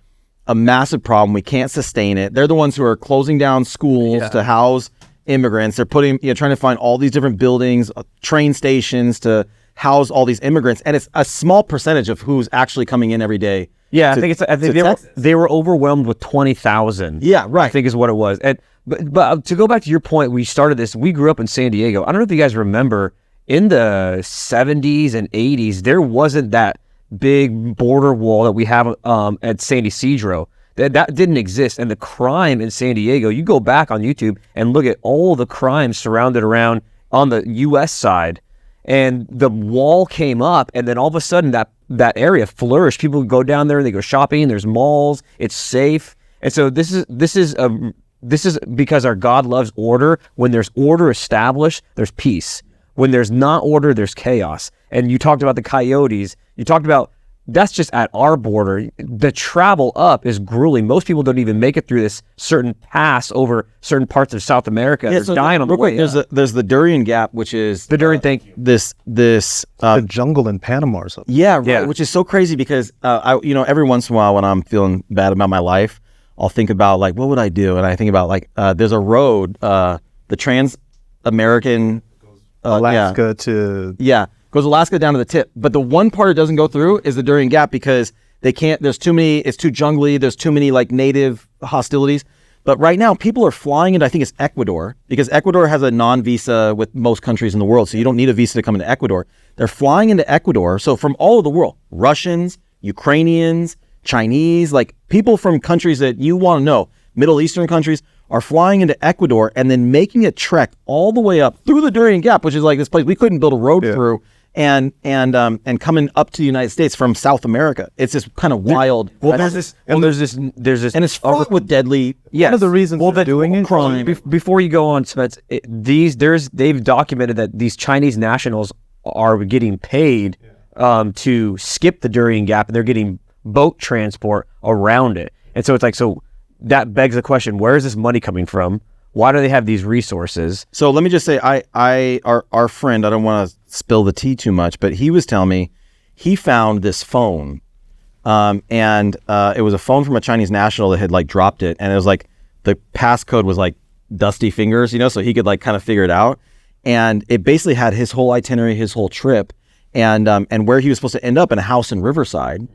massive problem. We can't sustain it. They're the ones who are closing down schools to house immigrants. They're trying to find all these different buildings, train stations to house all these immigrants, and it's a small percentage of who's actually coming in every day. Yeah, I think they were overwhelmed with 20,000. Yeah, right. I think is what it was. But to go back to your point, we started this. We grew up in San Diego. I don't know if you guys remember in the 70s and 80s, there wasn't that big border wall that we have at San Ysidro. That didn't exist. And the crime in San Diego, you go back on YouTube and look at all the crimes surrounded around on the U.S. side. And the wall came up, and then all of a sudden that area flourished. People go down there, they go shopping, there's malls, it's safe. And so this is this is because our God loves order. When there's order established, there's peace. When there's not order, there's chaos. And you talked about the coyotes. You talked about, that's just at our border. The travel up is grueling. Most people don't even make it through this certain pass over certain parts of South America. They're dying on the way. There's the Darien Gap, which is the Darien. Thank you. The jungle in Panama or something. Yeah, right, which is so crazy because every once in a while when I'm feeling bad about my life, I'll think about like, what would I do? And I think about like, there's a road, the Trans-American Alaska to goes Alaska down to the tip. But the one part it doesn't go through is the Darien Gap because they can't. There's too many. It's too jungly. There's too many like native hostilities. But right now, people are flying into, I think it's Ecuador, because Ecuador has a non-visa with most countries in the world. So you don't need a visa to come into Ecuador. They're flying into Ecuador. So from all over the world, Russians, Ukrainians, Chinese, like people from countries that you want to know, Middle Eastern countries, are flying into Ecuador and then making a trek all the way up through the Darien Gap, which is like this place we couldn't build a road through, and coming up to the United States from South America. It's this kind of wild. There's this, and it's fraught with deadly. Yes. One of the reasons they're doing it. Crime. Before you go on, Spence, they've documented that these Chinese nationals are getting paid to skip the Darien Gap, and they're getting boat transport around it. And so it's like, so that begs the question: where is this money coming from? Why do they have these resources? So let me just say, our friend, I don't want to spill the tea too much, but he was telling me he found this phone, and it was a phone from a Chinese national that had like dropped it, and it was like the passcode was like dusty fingers, so he could like kind of figure it out, and it basically had his whole itinerary, his whole trip, and where he was supposed to end up in a house in Riverside,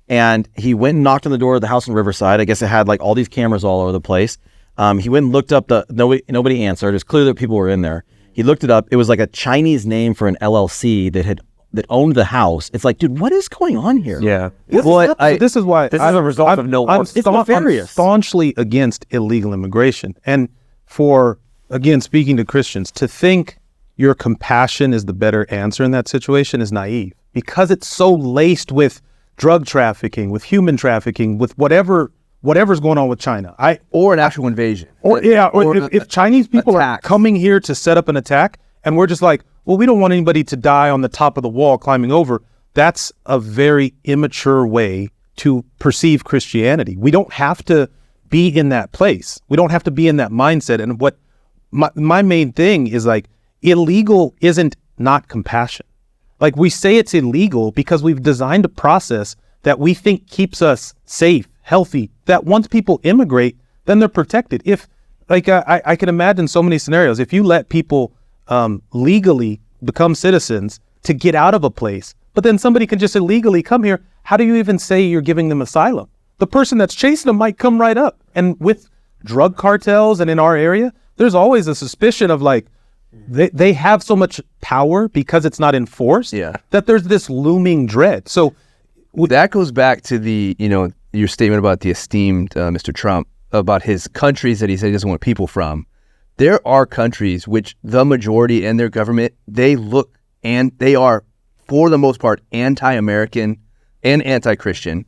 and he went and knocked on the door of the house in Riverside. I guess it had like all these cameras all over the place. He went and looked up nobody answered. It's clear that people were in there. He looked it up. It was like a Chinese name for an LLC that owned the house. It's like, dude, what is going on here? Yeah. This is why this is a result of no work. It's nefarious. I'm staunchly against illegal immigration. And for, again, speaking to Christians, to think your compassion is the better answer in that situation is naive, because it's so laced with drug trafficking, with human trafficking, with whatever's going on with China. Or an actual invasion. If Chinese people attacks. are coming here to set up an attack, and we're just like, well, we don't want anybody to die on the top of the wall climbing over, that's a very immature way to perceive Christianity. We don't have to be in that place. We don't have to be in that mindset. And what my main thing is, like, illegal isn't not compassion. Like, we say it's illegal because we've designed a process that we think keeps us safe, healthy, that once people immigrate, then they're protected. If, like, I can imagine so many scenarios. If you let people legally become citizens to get out of a place, but then somebody can just illegally come here, how do you even say you're giving them asylum? The person that's chasing them might come right up. And with drug cartels and in our area, there's always a suspicion of, like, they have so much power because it's not enforced that there's this looming dread. So that goes back to the, your statement about the esteemed Mr. Trump, about his countries that he said he doesn't want people from. There are countries which the majority and their government, they look and they are, for the most part, anti-American and anti-Christian.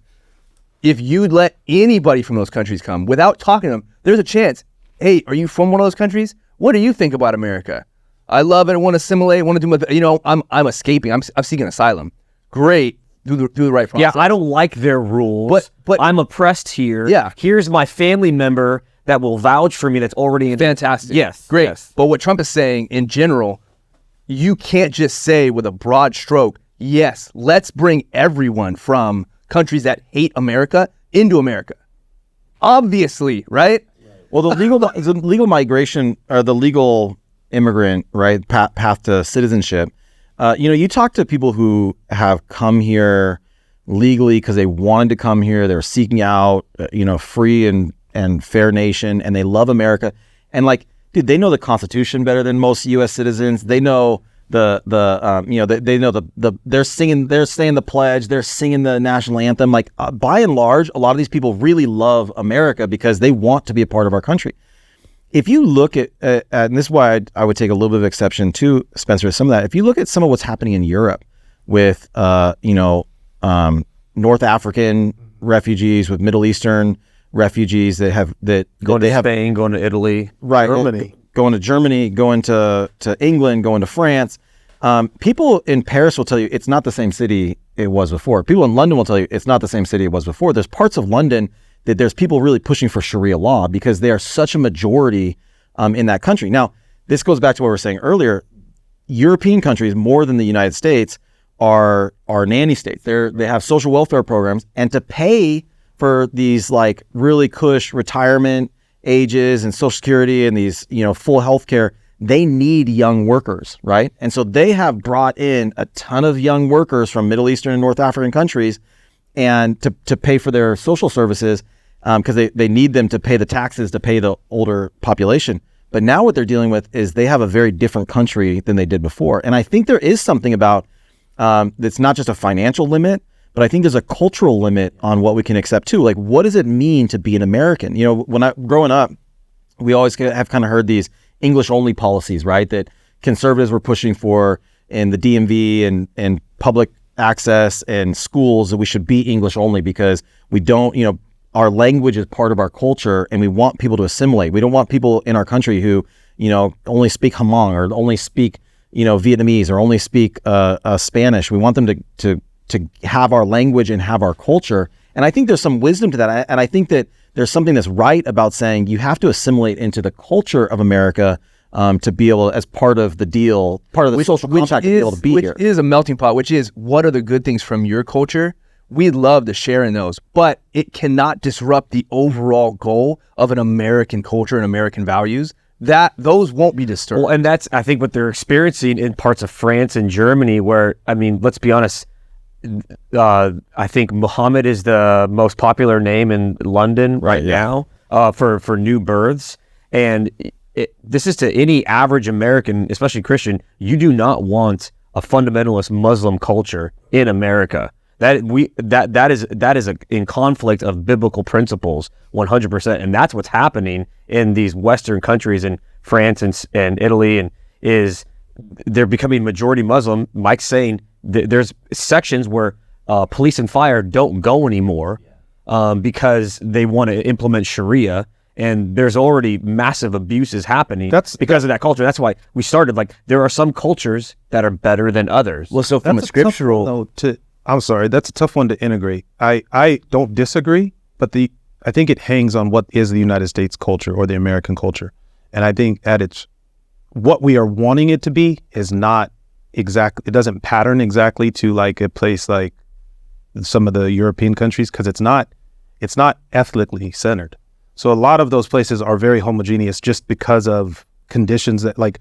If you let anybody from those countries come without talking to them, there's a chance, hey, are you from one of those countries? What do you think about America? I love it. I want to assimilate. Want to do I'm escaping. I'm seeking asylum. Great. Do the right process. Yeah, I don't like their rules. But I'm oppressed here. Yeah. Here's my family member that will vouch for me that's already in. Fantastic. Yes. Great. Yes. But what Trump is saying in general, you can't just say with a broad stroke, yes, let's bring everyone from countries that hate America into America. Obviously, right? Well, the legal migration, or the legal immigrant, right, path to citizenship. You talk to people who have come here legally because they wanted to come here. They were seeking out, free and fair nation, and they love America. And, like, dude, they know the Constitution better than most U.S. citizens. They know they know they're saying the pledge, they're singing the national anthem. Like, by and large, a lot of these people really love America because they want to be a part of our country. If you look at, and this is why I would take a little bit of exception to Spencer, some of that. If you look at some of what's happening in Europe with, North African refugees, with Middle Eastern refugees that have Going they to have Spain, going to Italy. right Germany. going to Germany, going to England, going to France. People in Paris will tell you it's not the same city it was before. People in London will tell you it's not the same city it was before. There's parts of London that there's people really pushing for Sharia law because they are such a majority in that country. Now, this goes back to what we were saying earlier. European countries, more than the United States, are nanny states. They have social welfare programs, and to pay for these like really cush retirement ages and Social Security and these full health care, they need young workers, right? And so they have brought in a ton of young workers from Middle Eastern and North African countries and to pay for their social services because they need them to pay the taxes to pay the older population. But now what they're dealing with is they have a very different country than they did before. And I think there is something about that's not just a financial limit, but I think there's a cultural limit on what we can accept too. Like, what does it mean to be an American? When I growing up, we always have kind of heard these English-only policies, right? That conservatives were pushing for in the DMV and public access and schools, that we should be English-only because we don't, our language is part of our culture and we want people to assimilate. We don't want people in our country who, only speak Hmong or only speak, Vietnamese or only speak Spanish. We want them to have our language and have our culture. And I think there's some wisdom to that. And I think that there's something that's right about saying you have to assimilate into the culture of America to be able, as part of the deal, part of the social contract, to be able to be here. Which is a melting pot, which is what are the good things from your culture? We'd love to share in those, but it cannot disrupt the overall goal of an American culture and American values. Those won't be disturbed. Well, and that's, I think, what they're experiencing in parts of France and Germany where, I mean, let's be honest, I think Muhammad is the most popular name in London right now for new births. And this is to any average American, especially Christian, you do not want a fundamentalist Muslim culture in America. That is in conflict of biblical principles 100%. And that's what's happening in these Western countries in France and Italy, and is they're becoming majority Muslim. Mike's saying there's sections where police and fire don't go anymore because they want to implement Sharia, and there's already massive abuses happening because of that culture. That's why we started, like, there are some cultures that are better than others. Well, so from a scriptural... I'm sorry, that's a tough one to integrate. I don't disagree, but I think it hangs on what is the United States culture or the American culture. And I think at its, what we are wanting it to be is not exactly, it doesn't pattern exactly to like a place like some of the European countries, because it's not ethnically centered. So a lot of those places are very homogeneous just because of conditions that, like,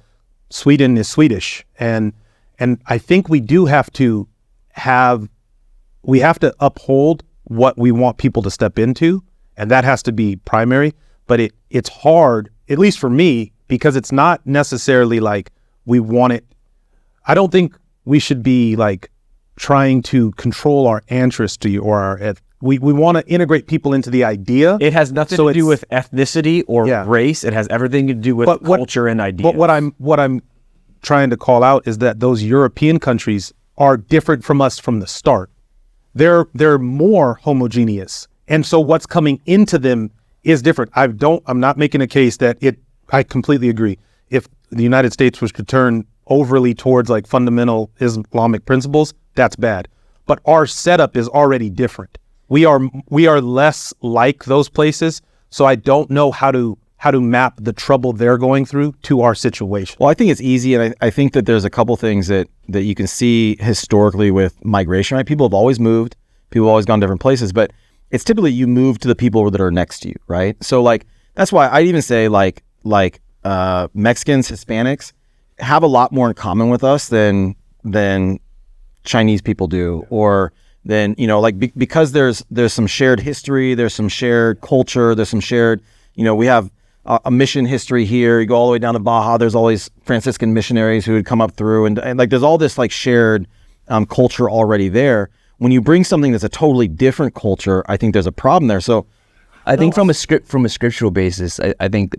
Sweden is Swedish. And I think we do have to uphold what we want people to step into, and that has to be primary. But it's hard, at least for me, because it's not necessarily like we want it. I don't think we should be like trying to control our ancestry or we want to integrate people into the idea. It has nothing to do with ethnicity or race. It has everything to do with culture and ideas. But what I'm trying to call out is that those European countries are different from us from the start. They're more homogeneous, and so what's coming into them is different. I'm not making a case that I completely agree. If the United States was to turn overly towards like fundamental Islamic principles, that's bad. But our setup is already different. We are less like those places, so I don't know how to map the trouble they're going through to our situation. Well, I think it's easy, and I think that there's a couple things that you can see historically with migration, right? People have always moved, people have always gone different places, but it's typically you move to the people that are next to you, right? So like, that's why I'd even say like Mexicans, Hispanics have a lot more in common with us than Chinese people do, or then, because there's some shared history, there's some shared culture, there's some shared, we have a mission history here. You go all the way down to Baja, there's all these Franciscan missionaries who would come up through, and like there's all this like shared culture already there. When you bring something that's a totally different culture, I think there's a problem there. So I think from a scriptural basis, I think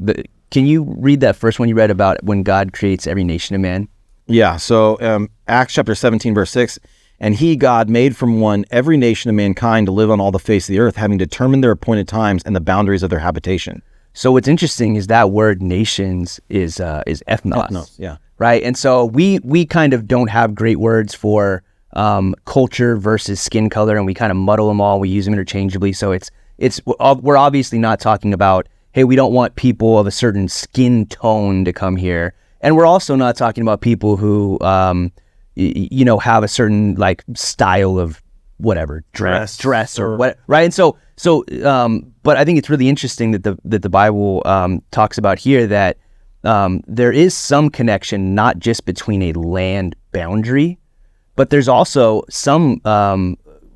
can you read that first one you read about when God creates every nation of man? Yeah. So Acts chapter 17, verse 6, And he, God, made from one every nation of mankind to live on all the face of the earth, having determined their appointed times and the boundaries of their habitation. So what's interesting is that word nations is ethnos. Ethnos, yeah. Right. And so we kind of don't have great words for culture versus skin color, and we kind of muddle them all. We use them interchangeably. So we're obviously not talking about, hey, we don't want people of a certain skin tone to come here. And we're also not talking about people who, have a certain like style of whatever dress or what, right? And so, but I think it's really interesting that the Bible talks about here that there is some connection, not just between a land boundary, but there's also some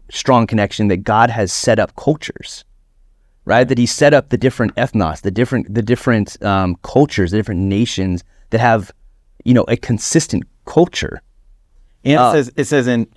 strong connection that God has set up cultures, right? That He set up the different ethnos, the different cultures, the different nations that have, a consistent culture. And it says in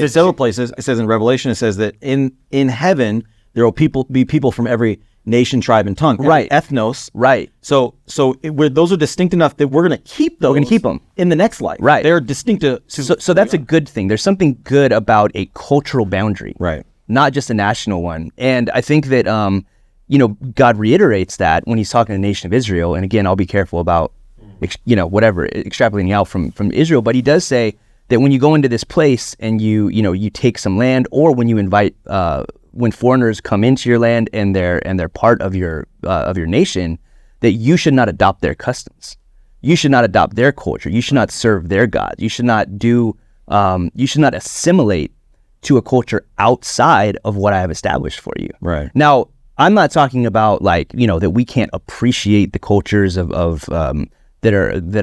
several places, it says in Revelation, it says that in heaven there will be people from every nation, tribe, and tongue. Right. Ethnos. Right. So those are distinct enough that we're going to keep those. We're going to keep them in the next life. Right. They're distinct to so that's a good thing. There's something good about a cultural boundary. Right. Not just a national one. And I think that, God reiterates that when He's talking to the nation of Israel. And again, I'll be careful about, extrapolating out from Israel. But He does say that when you go into this place and you take some land, or when you invite, when foreigners come into your land and they're part of your nation, that you should not adopt their customs. You should not adopt their culture. You should not serve their gods. You should not assimilate to a culture outside of what I have established for you. Right. Now, I'm not talking about that we can't appreciate the cultures of that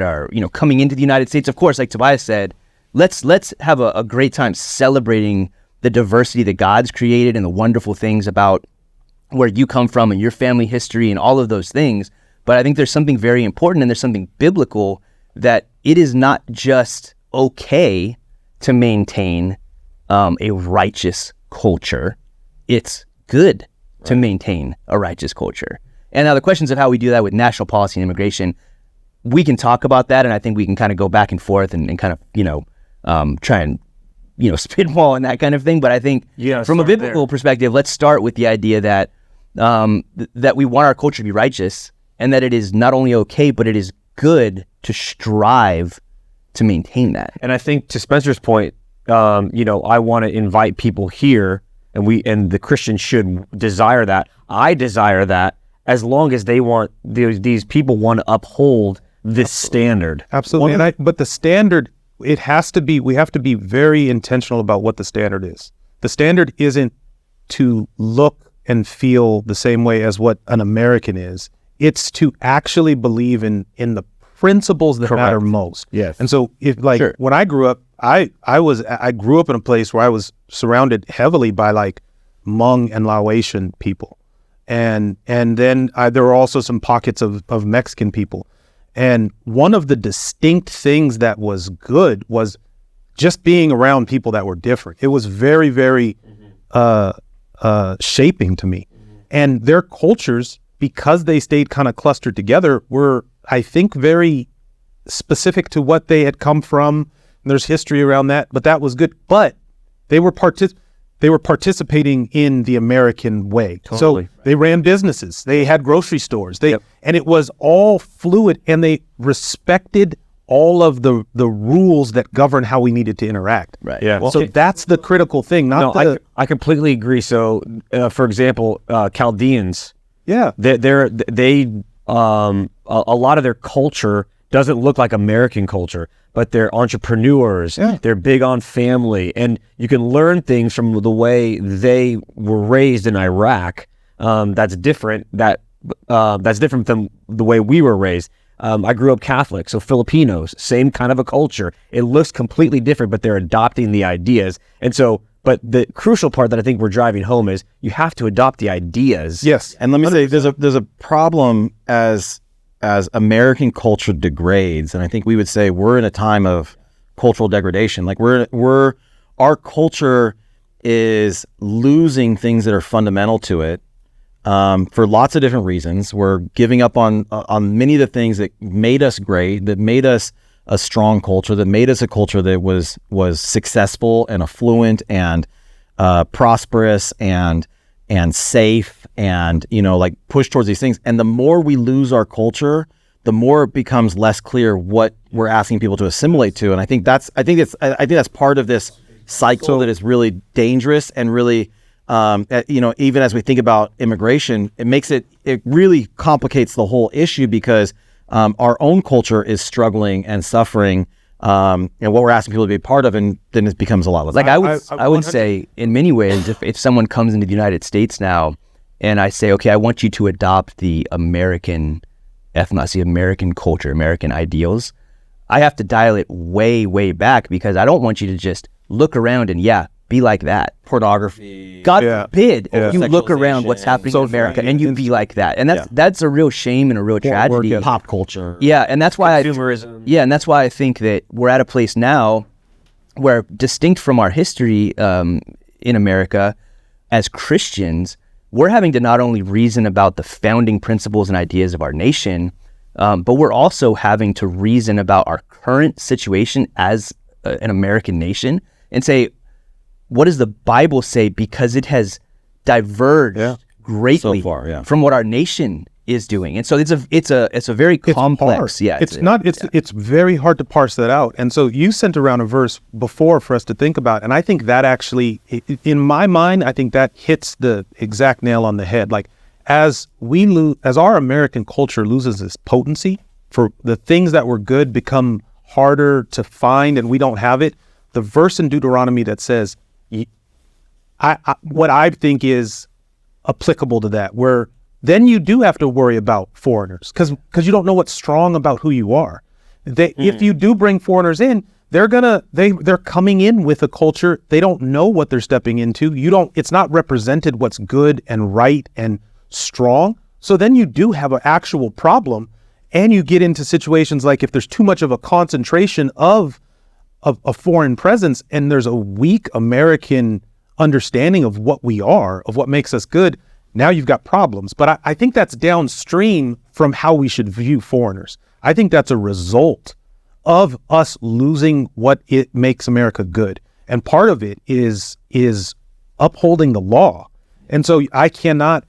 are coming into the United States. Of course, like Tobias said, let's have a great time celebrating the diversity that God's created and the wonderful things about where you come from and your family history and all of those things. But I think there's something very important, and there's something biblical, that it is not just okay to maintain a righteous culture. It's good to maintain a righteous culture. And now the questions of how we do that with national policy and immigration, we can talk about that, and I think we can kind of go back and forth and kind of try and spitball and that kind of thing. But I think from a biblical perspective, let's start with the idea that that we want our culture to be righteous, and that it is not only okay, but it is good to strive to maintain that. And I think to Spencer's point, I want to invite people here, and the Christians should desire that. I desire that, as long as these people want to uphold this standard. Absolutely. But the standard, we have to be very intentional about what the standard is. The standard isn't to look and feel the same way as what an American is. It's to actually believe in the principles that matter most. Yes. And so when I grew up, I grew up in a place where I was surrounded heavily by like Hmong and Laotian people. And then there were also some pockets of Mexican people. And one of the distinct things that was good was just being around people that were different. It was very, very shaping to me. And their cultures, because they stayed kind of clustered together, were, I think, very specific to what they had come from. And there's history around that, but that was good. But they were participating in the American way. Totally. So they ran businesses. They had grocery stores. And it was all fluid, and they respected all of the rules that govern how we needed to interact. Right. Yeah. So that's the critical thing. I completely agree. So, for example, Chaldeans. Yeah. A lot of their culture doesn't look like American culture, but they're entrepreneurs. Yeah. They're big on family, and you can learn things from the way they were raised in Iraq. That's different. That's different than the way we were raised. I grew up Catholic, so Filipinos, same kind of a culture. It looks completely different, but they're adopting the ideas. And so, but the crucial part that I think we're driving home is you have to adopt the ideas. Yes. And let me say, there's a problem as American culture degrades, and I think we would say we're in a time of cultural degradation. Like our culture is losing things that are fundamental to it. For lots of different reasons. We're giving up on many of the things that made us great, that made us a strong culture, that made us a culture that was successful and affluent and prosperous and safe and, like push towards these things. And the more we lose our culture, the more it becomes less clear what we're asking people to assimilate to. And I think that's part of this cycle that is really dangerous and really, even as we think about immigration, it really complicates the whole issue because our own culture is struggling and suffering, and what we're asking people to be a part of, and then it becomes a lot less. Like I would say, in many ways, if someone comes into the United States now, and I say, okay, I want you to adopt the American ethnos, the American culture, American ideals, I have to dial it way, way back because I don't want you to just look around and be like that. Pornography. God forbid you look around Sexualization, what's happening in America and you and- be like that. And that's a real shame and a real tragedy. Pop culture. Yeah, and that's why Consumerism. and that's why I think that we're at a place now where, distinct from our history in America, as Christians, we're having to not only reason about the founding principles and ideas of our nation, but we're also having to reason about our current situation as an American nation and say, what does the Bible say? Because it has diverged greatly So far, from what our nation is doing, and so it's a very complex. Hard. It's very hard to parse that out. And so you sent around a verse before for us to think about, and I think that actually, in my mind, I think that hits the exact nail on the head. Like as our American culture loses its potency, for the things that were good become harder to find, and we don't have it. The verse in Deuteronomy that says, what I think is applicable to that, where then you do have to worry about foreigners because you don't know what's strong about who you are. If you do bring foreigners in, they're coming in with a culture. They don't know what they're stepping into. It's not represented what's good and right and strong. So then you do have an actual problem, and you get into situations like if there's too much of a concentration of a foreign presence and there's a weak American understanding of what we are, of what makes us good, now you've got problems. But I think that's downstream from how we should view foreigners. I think that's a result of us losing what it makes America good. And part of it is upholding the law. And so I cannot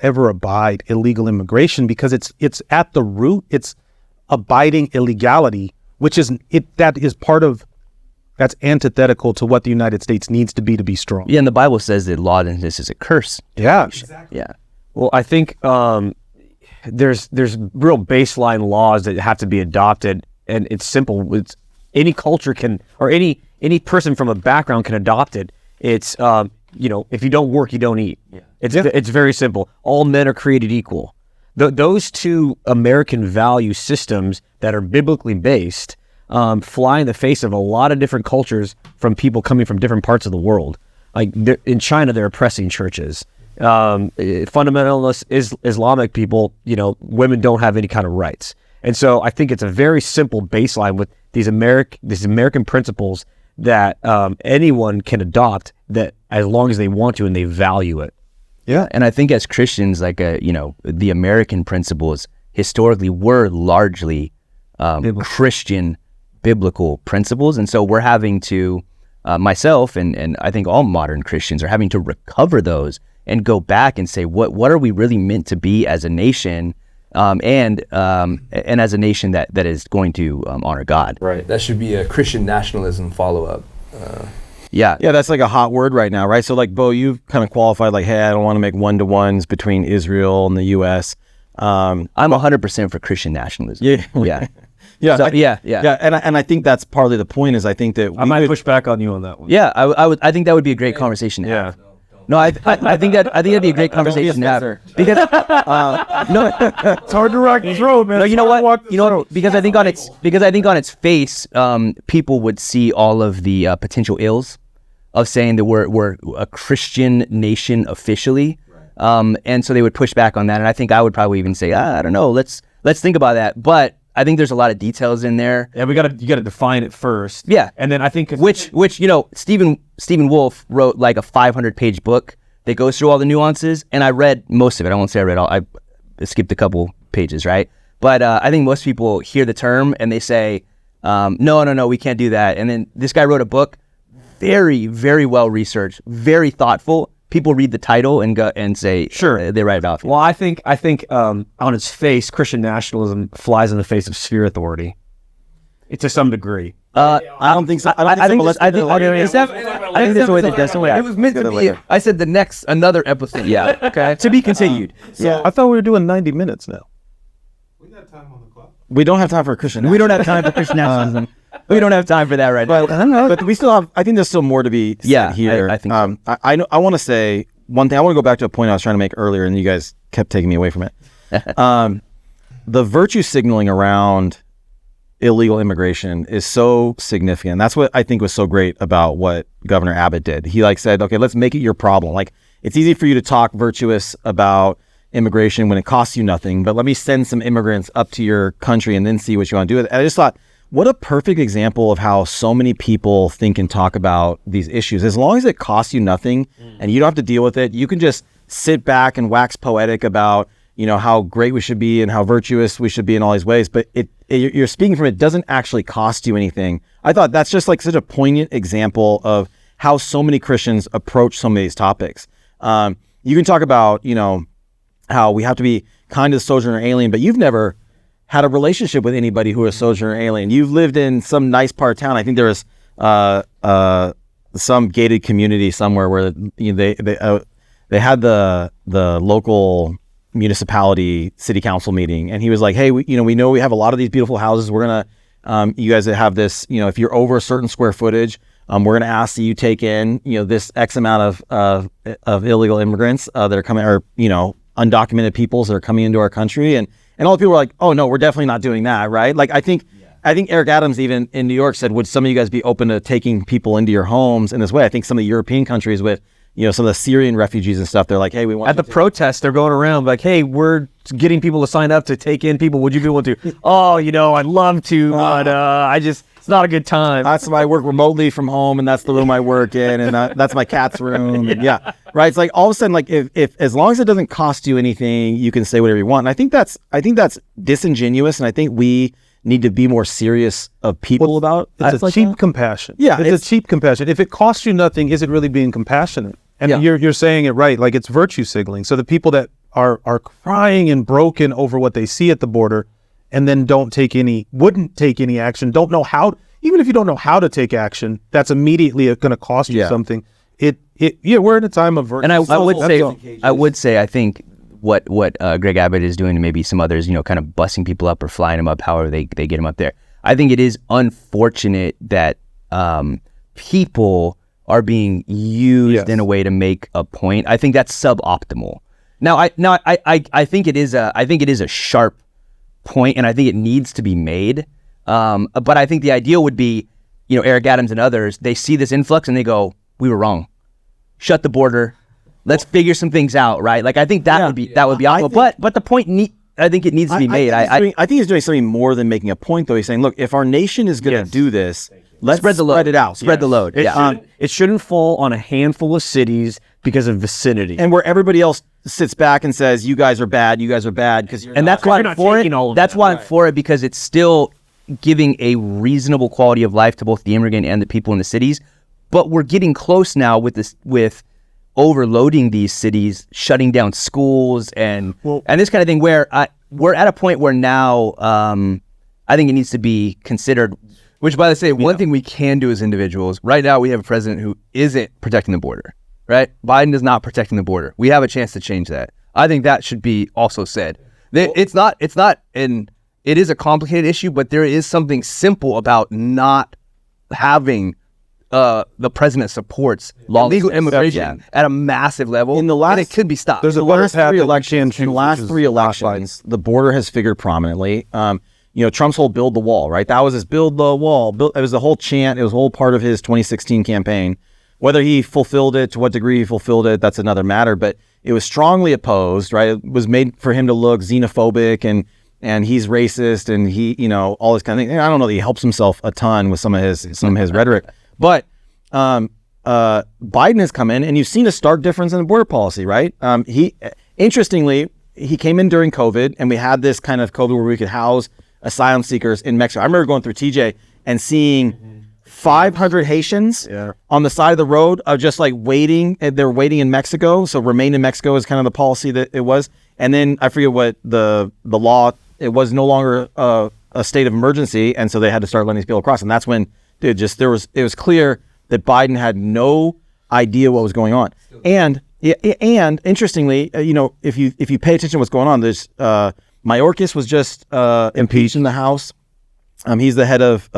ever abide illegal immigration because it's at the root, it's abiding illegality, which is that's antithetical to what the United States needs to be strong. Yeah, and the Bible says that lawlessness is a curse. Yeah. Exactly. Yeah. Well, I think there's real baseline laws that have to be adopted, and it's simple. It's any culture can, or any person from a background can adopt it. It's if you don't work, you don't eat. Yeah. It's very simple. All men are created equal. Those two American value systems that are biblically based fly in the face of a lot of different cultures from people coming from different parts of the world. Like in China, they're oppressing churches. Fundamentalist Islamic people, women don't have any kind of rights. And so I think it's a very simple baseline with these American principles that anyone can adopt, that as long as they want to and they value it. Yeah, and I think as Christians, like the American principles historically were largely Christian biblical principles, and so we're having to, myself and I think all modern Christians are having to recover those and go back and say what are we really meant to be as a nation, and as a nation that is going to honor God. Right. That should be a Christian nationalism follow-up. Yeah, that's like a hot word right now, right? So like, Bo, you've kind of qualified like, hey, I don't want to make one-to-ones between Israel and the U.S. I'm 100% for Christian nationalism. Yeah. Yeah. So, yeah. And I think that's partly the point. Is I think that I might push back on you on that one. Yeah, I think that would be a great conversation to have. No, I think that'd be a great conversation to have, because no, It's hard to rock the throat, man. no, you know what? Because I think on its face, people would see all of the potential ills of saying that we're a Christian nation officially, and so they would push back on that. And I think I would probably even say, I don't know, let's think about that. But I think there's a lot of details in there. Yeah, you got to define it first. Yeah, and then I think which Stephen Wolfe wrote like a 500-page book that goes through all the nuances, and I read most of it. I won't say I read all. I skipped a couple pages, right? But I think most people hear the term and they say, no, we can't do that. And then this guy wrote a book, very, very well researched, very thoughtful. People read the title and go and say, Sure, they write it off. Well, I think on its face, Christian nationalism flies in the face of sphere authority. To some degree. I don't think so. I think that's the way it was meant to be. I said another episode. Yeah. Okay. To be continued. Yeah. I thought we were doing 90 minutes now. We don't have time for Christian. We don't have time for Christian nationalism. We don't have time for that right now. But we still have. I think there's still more to be said here. I think so. I want to say one thing. I want to go back to a point I was trying to make earlier, and you guys kept taking me away from it. The virtue signaling around illegal immigration is so significant. That's what I think was so great about what Governor Abbott did. He said, okay, let's make it your problem. Like, it's easy for you to talk virtuous about immigration when it costs you nothing, but let me send some immigrants up to your country and then see what you want to do with it. And I just thought, what a perfect example of how so many people think and talk about these issues. As long as it costs you nothing and you don't have to deal with it, you can just sit back and wax poetic about, how great we should be and how virtuous we should be in all these ways. But you're speaking from it doesn't actually cost you anything. I thought that's just such a poignant example of how so many Christians approach some of these topics. You can talk about, how we have to be kind to the sojourner alien, but you've never had a relationship with anybody who is sojourner alien. You've lived in some nice part of town. I think there was some gated community somewhere where they had the local municipality city council meeting, and he was like, hey, we know we have a lot of these beautiful houses. We're gonna you guys have this, if you're over a certain square footage, we're gonna ask that you take in this X amount of illegal immigrants that are coming, or undocumented peoples that are coming into our country, and all the people were like, oh no, we're definitely not doing that, right? Like I think Eric Adams even in New York said, would some of you guys be open to taking people into your homes in this way? I think some of the European countries with some of the Syrian refugees and stuff, they're like, hey, we want at the protests, they're going around like, hey, we're getting people to sign up to take in people. Would you be willing to? Oh, I'd love to, but it's not a good time. That's why I work remotely from home, and that's the room I work in, and that's my cat's room. Yeah. Right. It's like all of a sudden, like if as long as it doesn't cost you anything, you can say whatever you want. And I think that's disingenuous, and I think we need to be more serious of people about. It's a cheap compassion. Yeah, it's a cheap compassion. If it costs you nothing, is it really being compassionate? And you're saying it right, like it's virtue signaling. So the people that are crying and broken over what they see at the border, and then wouldn't take any action, don't know how. Even if you don't know how to take action, that's immediately going to cost you something. We're in a time of virtue. And I would say, I think what Greg Abbott is doing, and maybe some others, kind of busing people up or flying them up, however they get them up there. I think it is unfortunate that people are being used in a way to make a point. I think that's suboptimal. Now, I think it is a sharp point, and I think it needs to be made. But I think the ideal would be, Eric Adams and others, they see this influx and they go, we were wrong. Shut the border. Let's figure some things out, right? Like I think that would be optimal. But the point I think it needs to be made. I think he's doing something more than making a point, though. He's saying, look, if our nation is going to do this, let's spread it out. Spread the load. It shouldn't fall on a handful of cities because of vicinity. And where everybody else sits back and says, you guys are bad, because that's why I'm for it. That's why I'm for it, because it's still giving a reasonable quality of life to both the immigrant and the people in the cities. But we're getting close now with overloading these cities, shutting down schools and this kind of thing, where we're at a point where now I think it needs to be considered. Which, by the way, one thing we can do as individuals, right now we have a president who isn't protecting the border, right? Biden is not protecting the border. We have a chance to change that. I think that should be also said. It is a complicated issue, but there is something simple about not having the president supports legal immigration at a massive level, and it could be stopped. In the last three elections, the border has figured prominently. Trump's whole build the wall, right? That was his build the wall. It was the whole chant. It was a whole part of his 2016 campaign. Whether he fulfilled it, to what degree he fulfilled it, that's another matter. But it was strongly opposed, right? It was made for him to look xenophobic and he's racist and he, all this kind of thing. I don't know that he helps himself a ton with some of his rhetoric. But Biden has come in, and you've seen a stark difference in the border policy, right? Interestingly, he came in during COVID, and we had this kind of COVID where we could house asylum seekers in Mexico. I remember going through TJ, and seeing 500 Haitians on the side of the road of just like waiting. And they're waiting in Mexico. So remain in Mexico is kind of the policy that it was. And then I forget what the law, it was no longer a state of emergency. And so they had to start letting these people across. And that's when it was clear that Biden had no idea what was going on. And interestingly, if you pay attention to what's going on, there's Mayorkas was just impeached in the House. He's the head of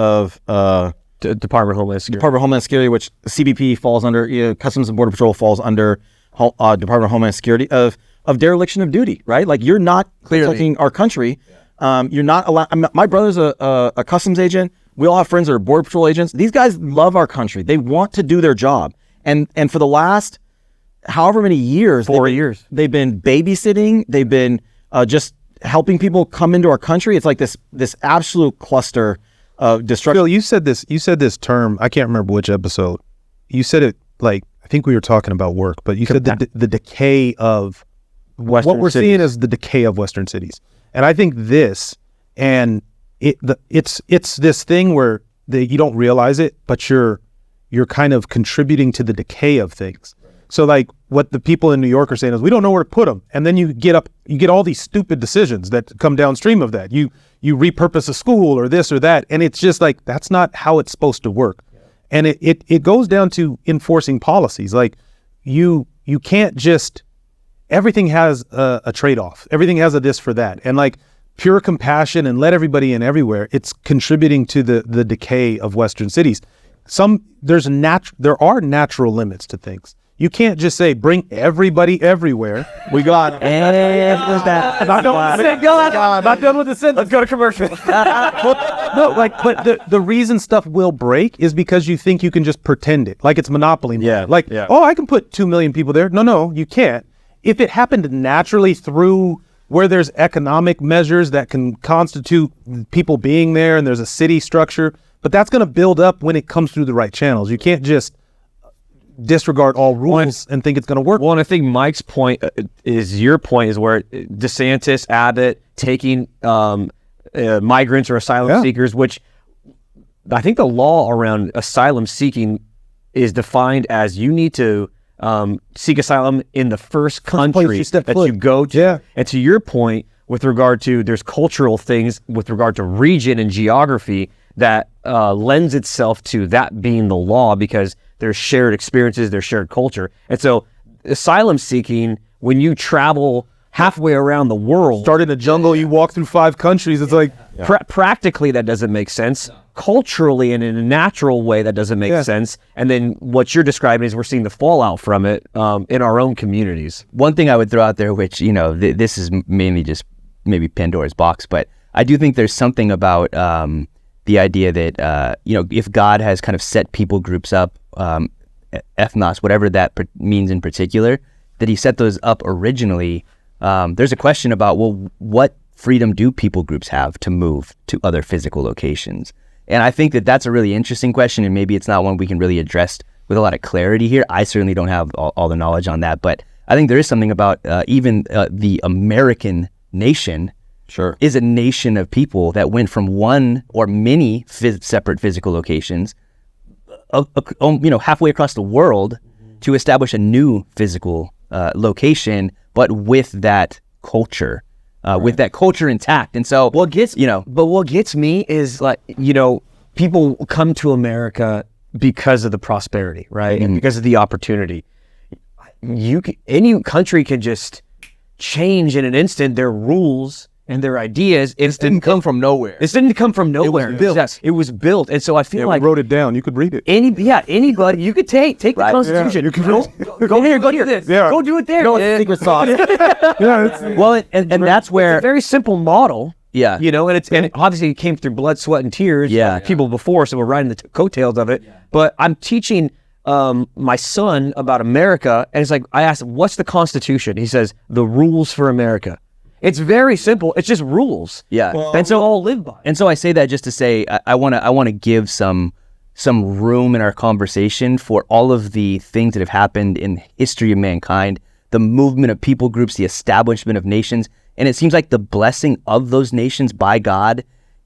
Department of Homeland Security. Which CBP falls under. Customs and Border Patrol falls under Department of Homeland Security of dereliction of duty. Right, like you're not protecting our country. You're not allowed. My brother's a customs agent. We all have friends that are Border Patrol agents. These guys love our country. They want to do their job. And for the last however many years, 4 years, they've been babysitting. They've been just helping people come into our country. It's like this absolute cluster of destruction. Phil, you said this term. I can't remember which episode. You said it like I think we were talking about work, but you said the decay of Western what we're cities. seeing is the decay of Western cities, and I think this and it's this thing where you don't realize it, but you're kind of contributing to the decay of things. So like what the people in New York are saying is we don't know where to put them, and then you get all these stupid decisions that come downstream of that. You repurpose a school or this or that, and it's just like that's not how it's supposed to work. And it goes down to enforcing policies. Like you can't just, everything has a trade-off. Everything has a this for that, and like pure compassion and let everybody in everywhere, it's contributing to the decay of Western cities. There are natural limits to things. You can't just say bring everybody everywhere. We got not done with the sentence. Let's go to commercial. No, but the reason stuff will break is because you think you can just pretend it, like it's Monopoly. Oh, I can put 2 million people there. No, you can't. If it happened naturally through where there's economic measures that can constitute people being there and there's a city structure, but that's going to build up when it comes through the right channels. You can't just disregard all rules and think it's going to work. Well, and I think Mike's point is your point is where DeSantis, Abbott taking migrants or asylum seekers, which I think the law around asylum seeking is defined as you need to seek asylum in the first country that you go to. Yeah. And to your point, with regard to there's cultural things with regard to region and geography that lends itself to that being the law because there's shared experiences, there's shared culture. And so asylum seeking, when you travel halfway around the world. Start in a jungle, you walk through 5 countries, it's like... Practically, that doesn't make sense. Culturally and in a natural way, that doesn't make sense. And then what you're describing is we're seeing the fallout from it in our own communities. One thing I would throw out there, which, this is mainly just maybe Pandora's box, but I do think there's something about the idea that, if God has kind of set people groups up, ethnos, whatever that means in particular, that he set those up originally. There's a question about, well, what freedom do people groups have to move to other physical locations? And I think that that's a really interesting question, and maybe it's not one we can really address with a lot of clarity here. I certainly don't have all the knowledge on that, but I think there is something about even the American nation is a nation of people that went from one or many separate physical locations halfway across the world to establish a new physical location, but with that culture, with that culture intact. And so what gets me is like, people come to America because of the prosperity, right? And because of the opportunity. Any country can just change in an instant their rules and their ideas. It didn't come from nowhere. This didn't come from nowhere. It was built. And so I feel like we wrote it down. You could read it. Anybody, you could take the Constitution. You could go here, go do this. Yeah. Go do it there. Secret sauce. well, and that's where it's a very simple model. Yeah. And obviously it came through blood, sweat, and tears. People before, so we're riding the coattails of it. But I'm teaching my son about America, and it's like I asked him, "What's the Constitution?" He says, "The rules for America." It's very simple. It's just rules. Yeah. And so all live by. And so I say that just to say I want to give some room in our conversation for all of the things that have happened in the history of mankind, the movement of people groups, the establishment of nations. And it seems like the blessing of those nations by God,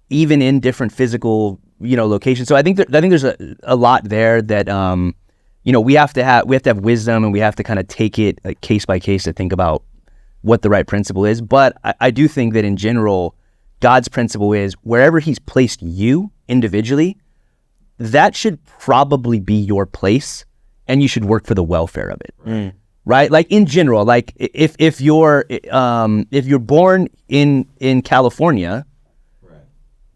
even in different physical location. So I think there's a lot there that we have to have wisdom, and we have to kind of take it like case by case to think about what the right principle is. But I do think that in general, God's principle is wherever He's placed you individually, that should probably be your place, and you should work for the welfare of it. Right? Like in general, like if you're born in California,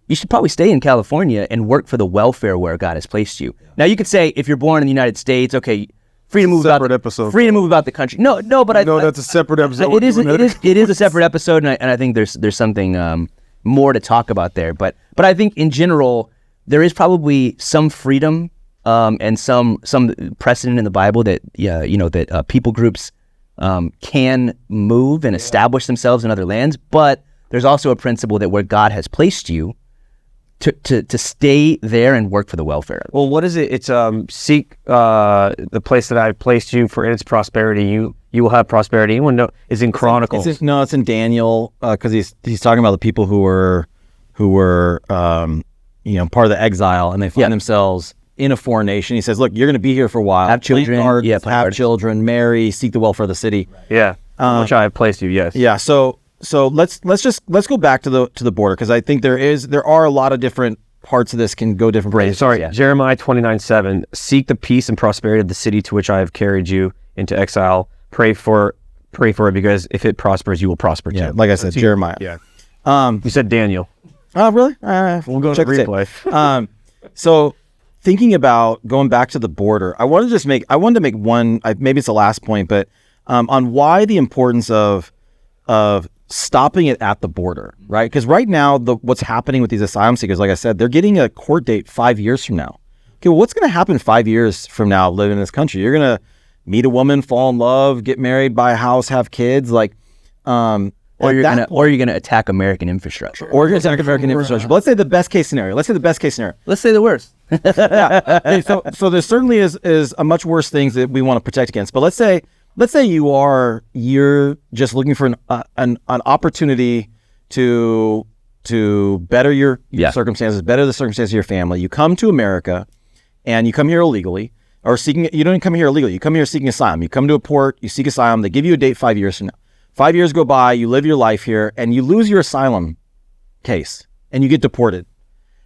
you should probably stay in California and work for the welfare where God has placed you. Now you could say if you're born in the United States, okay, free to move Separate episode. free to move about the country. No, but that's a separate episode. It is a separate episode, and I think there's something more to talk about there. But I think in general there is probably some freedom and some precedent in the Bible that that people groups can move and establish themselves in other lands. But there's also a principle that where God has placed you, to stay there and work for the welfare of it. Well, what is it? It's seek the place that I've placed you for its prosperity. You will have prosperity. Anyone know? Is in Chronicles. It's in Daniel, because he's talking about the people who were part of the exile, and they find themselves in a foreign nation. He says, "Look, you're going to be here for a while. Have children, have children, marry, seek the welfare of the city." Yeah, which I have placed you. Yes. Yeah. So let's go back to the border, because I think there are a lot of different parts of this can go different ways. Sorry, Jeremiah 29:7. Seek the peace and prosperity of the city to which I have carried you into exile. Pray for it, because if it prospers, you will prosper too. Yeah, like I said, Jeremiah. Yeah. You said Daniel. Oh, really? We'll go to check the replay. So thinking about going back to the border, I wanted to make one. Maybe it's the last point, but on why the importance of stopping it at the border, right? Because right now, what's happening with these asylum seekers, like I said, they're getting a court date 5 years from now. Okay, well, what's going to happen 5 years from now living in this country? You're going to meet a woman, fall in love, get married, buy a house, have kids, or you're gonna attack American infrastructure. Or you're going to attack American infrastructure. But let's say the best case scenario. Let's say the worst. Yeah. Hey, so there certainly is a much worse things that we want to protect against. But let's say you're just looking for an opportunity to better your circumstances, better the circumstances of your family. You come to America, and you come here illegally, or seeking. You don't come here illegally. You come here seeking asylum. You come to a port, you seek asylum. They give you a date 5 years from now. 5 years go by, you live your life here, and you lose your asylum case, and you get deported.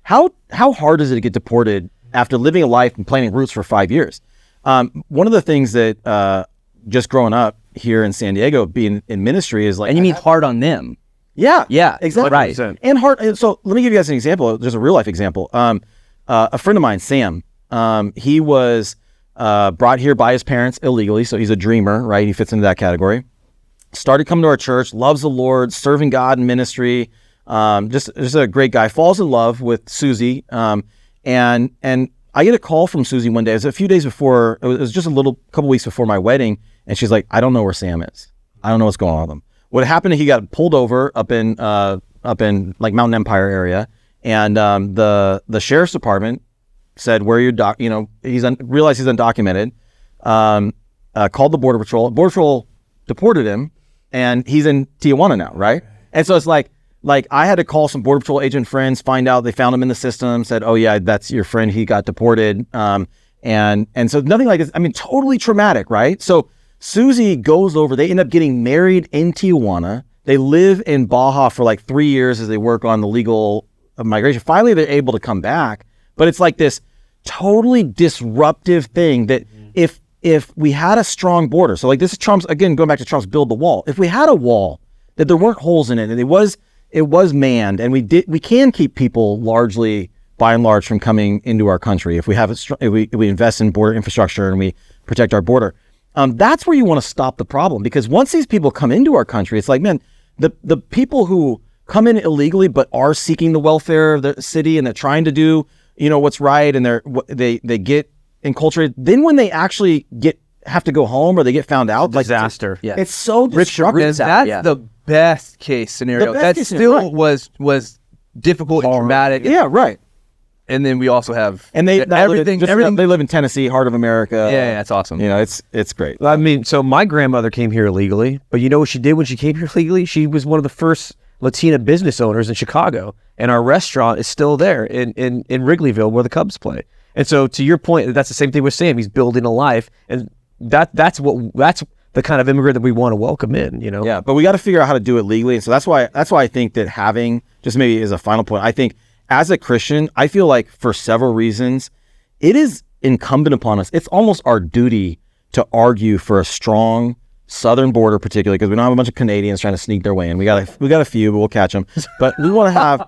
How hard is it to get deported after living a life and planting roots for 5 years? One of the things that just growing up here in San Diego, being in ministry, is like, and you mean hard on them? Yeah, exactly, 100%. right. And hard. So let me give you guys an example. There's a real life example. A friend of mine, Sam, he was brought here by his parents illegally, so he's a dreamer, right? He fits into that category. Started coming to our church, loves the Lord, serving God in ministry. Just a great guy. Falls in love with Susie, and I get a call from Susie one day. It was a few days before. It was just couple weeks before my wedding, and she's like, "I don't know where Sam is. I don't know what's going on with him." What happened? He got pulled over up in like Mountain Empire area, and the sheriff's department said, "Where you're realized he's undocumented." Called the border patrol. Border patrol deported him, and he's in Tijuana now, right? And so it's like I had to call some border patrol agent friends, find out they found him in the system, said, "Oh yeah, that's your friend. He got deported." And so nothing like this. I mean, totally traumatic, right? So Susie goes over. They end up getting married in Tijuana. They live in Baja for like 3 years as they work on the legal migration. Finally, they're able to come back. But it's like this totally disruptive thing that if we had a strong border, so like this is Trump's, again, going back to Trump's build the wall. If we had a wall that there weren't holes in it, and it was manned, and we can keep people largely, by and large, from coming into our country if we have if we invest in border infrastructure and we protect our border. That's where you want to stop the problem, because once these people come into our country, it's like, man, the people who come in illegally but are seeking the welfare of the city, and they're trying to do what's right, and they get enculturated. Then when they actually have to go home, or they get found out, Disaster. Yeah, it's so disruptive. That's the best case scenario. That still was difficult and traumatic. Yeah, right. And then we also have everything. They live in Tennessee, heart of America. Yeah, that's awesome. It's great. I mean, so my grandmother came here illegally, but you know what she did when she came here legally? She was one of the first Latina business owners in Chicago, and our restaurant is still there in Wrigleyville where the Cubs play. And so to your point, that's the same thing with Sam. He's building a life, and that's the kind of immigrant that we want to welcome in, you know? Yeah, but we got to figure out how to do it legally. And so that's why I think that having, just maybe as a final point, I think as a Christian, I feel like for several reasons, it is incumbent upon us. It's almost our duty to argue for a strong southern border, particularly because we don't have a bunch of Canadians trying to sneak their way in. We got a few, but we'll catch them. But we want to have,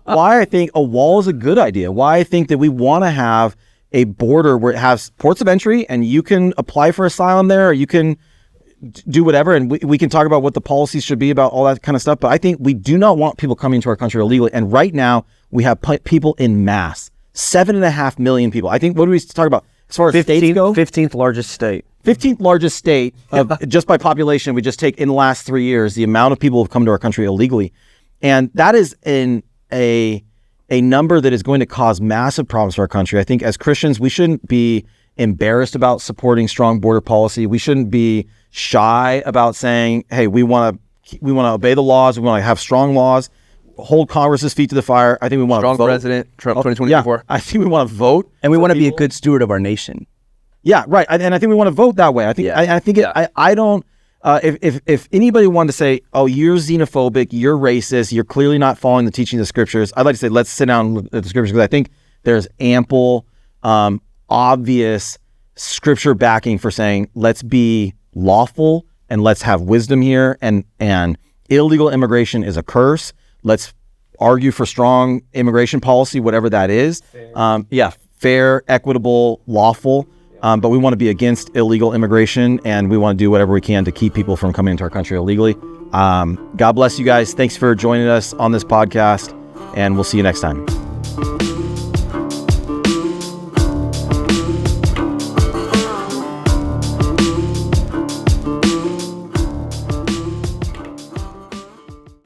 why I think a wall is a good idea. Why I think that we want to have a border where it has ports of entry and you can apply for asylum there, or you can do whatever, and we can talk about what the policies should be about all that kind of stuff. But I think we do not want people coming into our country illegally. And right now we have people in mass, 7.5 million people. I think, what do we talk about as far as states go? 15th largest state. 15th largest state of, just by population. We just take in the last 3 years the amount of people who have come to our country illegally, and that is in a number that is going to cause massive problems for our country. I think as Christians, we shouldn't be embarrassed about supporting strong border policy. We shouldn't be shy about saying, hey, we want to obey the laws. We want to have strong laws, hold Congress's feet to the fire. I think we want Strong to vote. president, Trump 2024. Yeah, I think we want to vote. And we want to be a people. good steward of our nation. Yeah, right. And I think we want to vote that way. I think, I don't, if anybody wanted to say, oh, you're xenophobic, you're racist, you're clearly not following the teachings of scriptures, I'd like to say, let's sit down and look at the scriptures, because I think there's ample, obvious scripture backing for saying, let's be lawful and let's have wisdom here. And illegal immigration is a curse. Let's argue for strong immigration policy, whatever that is. Fair, equitable, lawful. But we want to be against illegal immigration, and we want to do whatever we can to keep people from coming into our country illegally. God bless you guys. Thanks for joining us on this podcast, and we'll see you next time.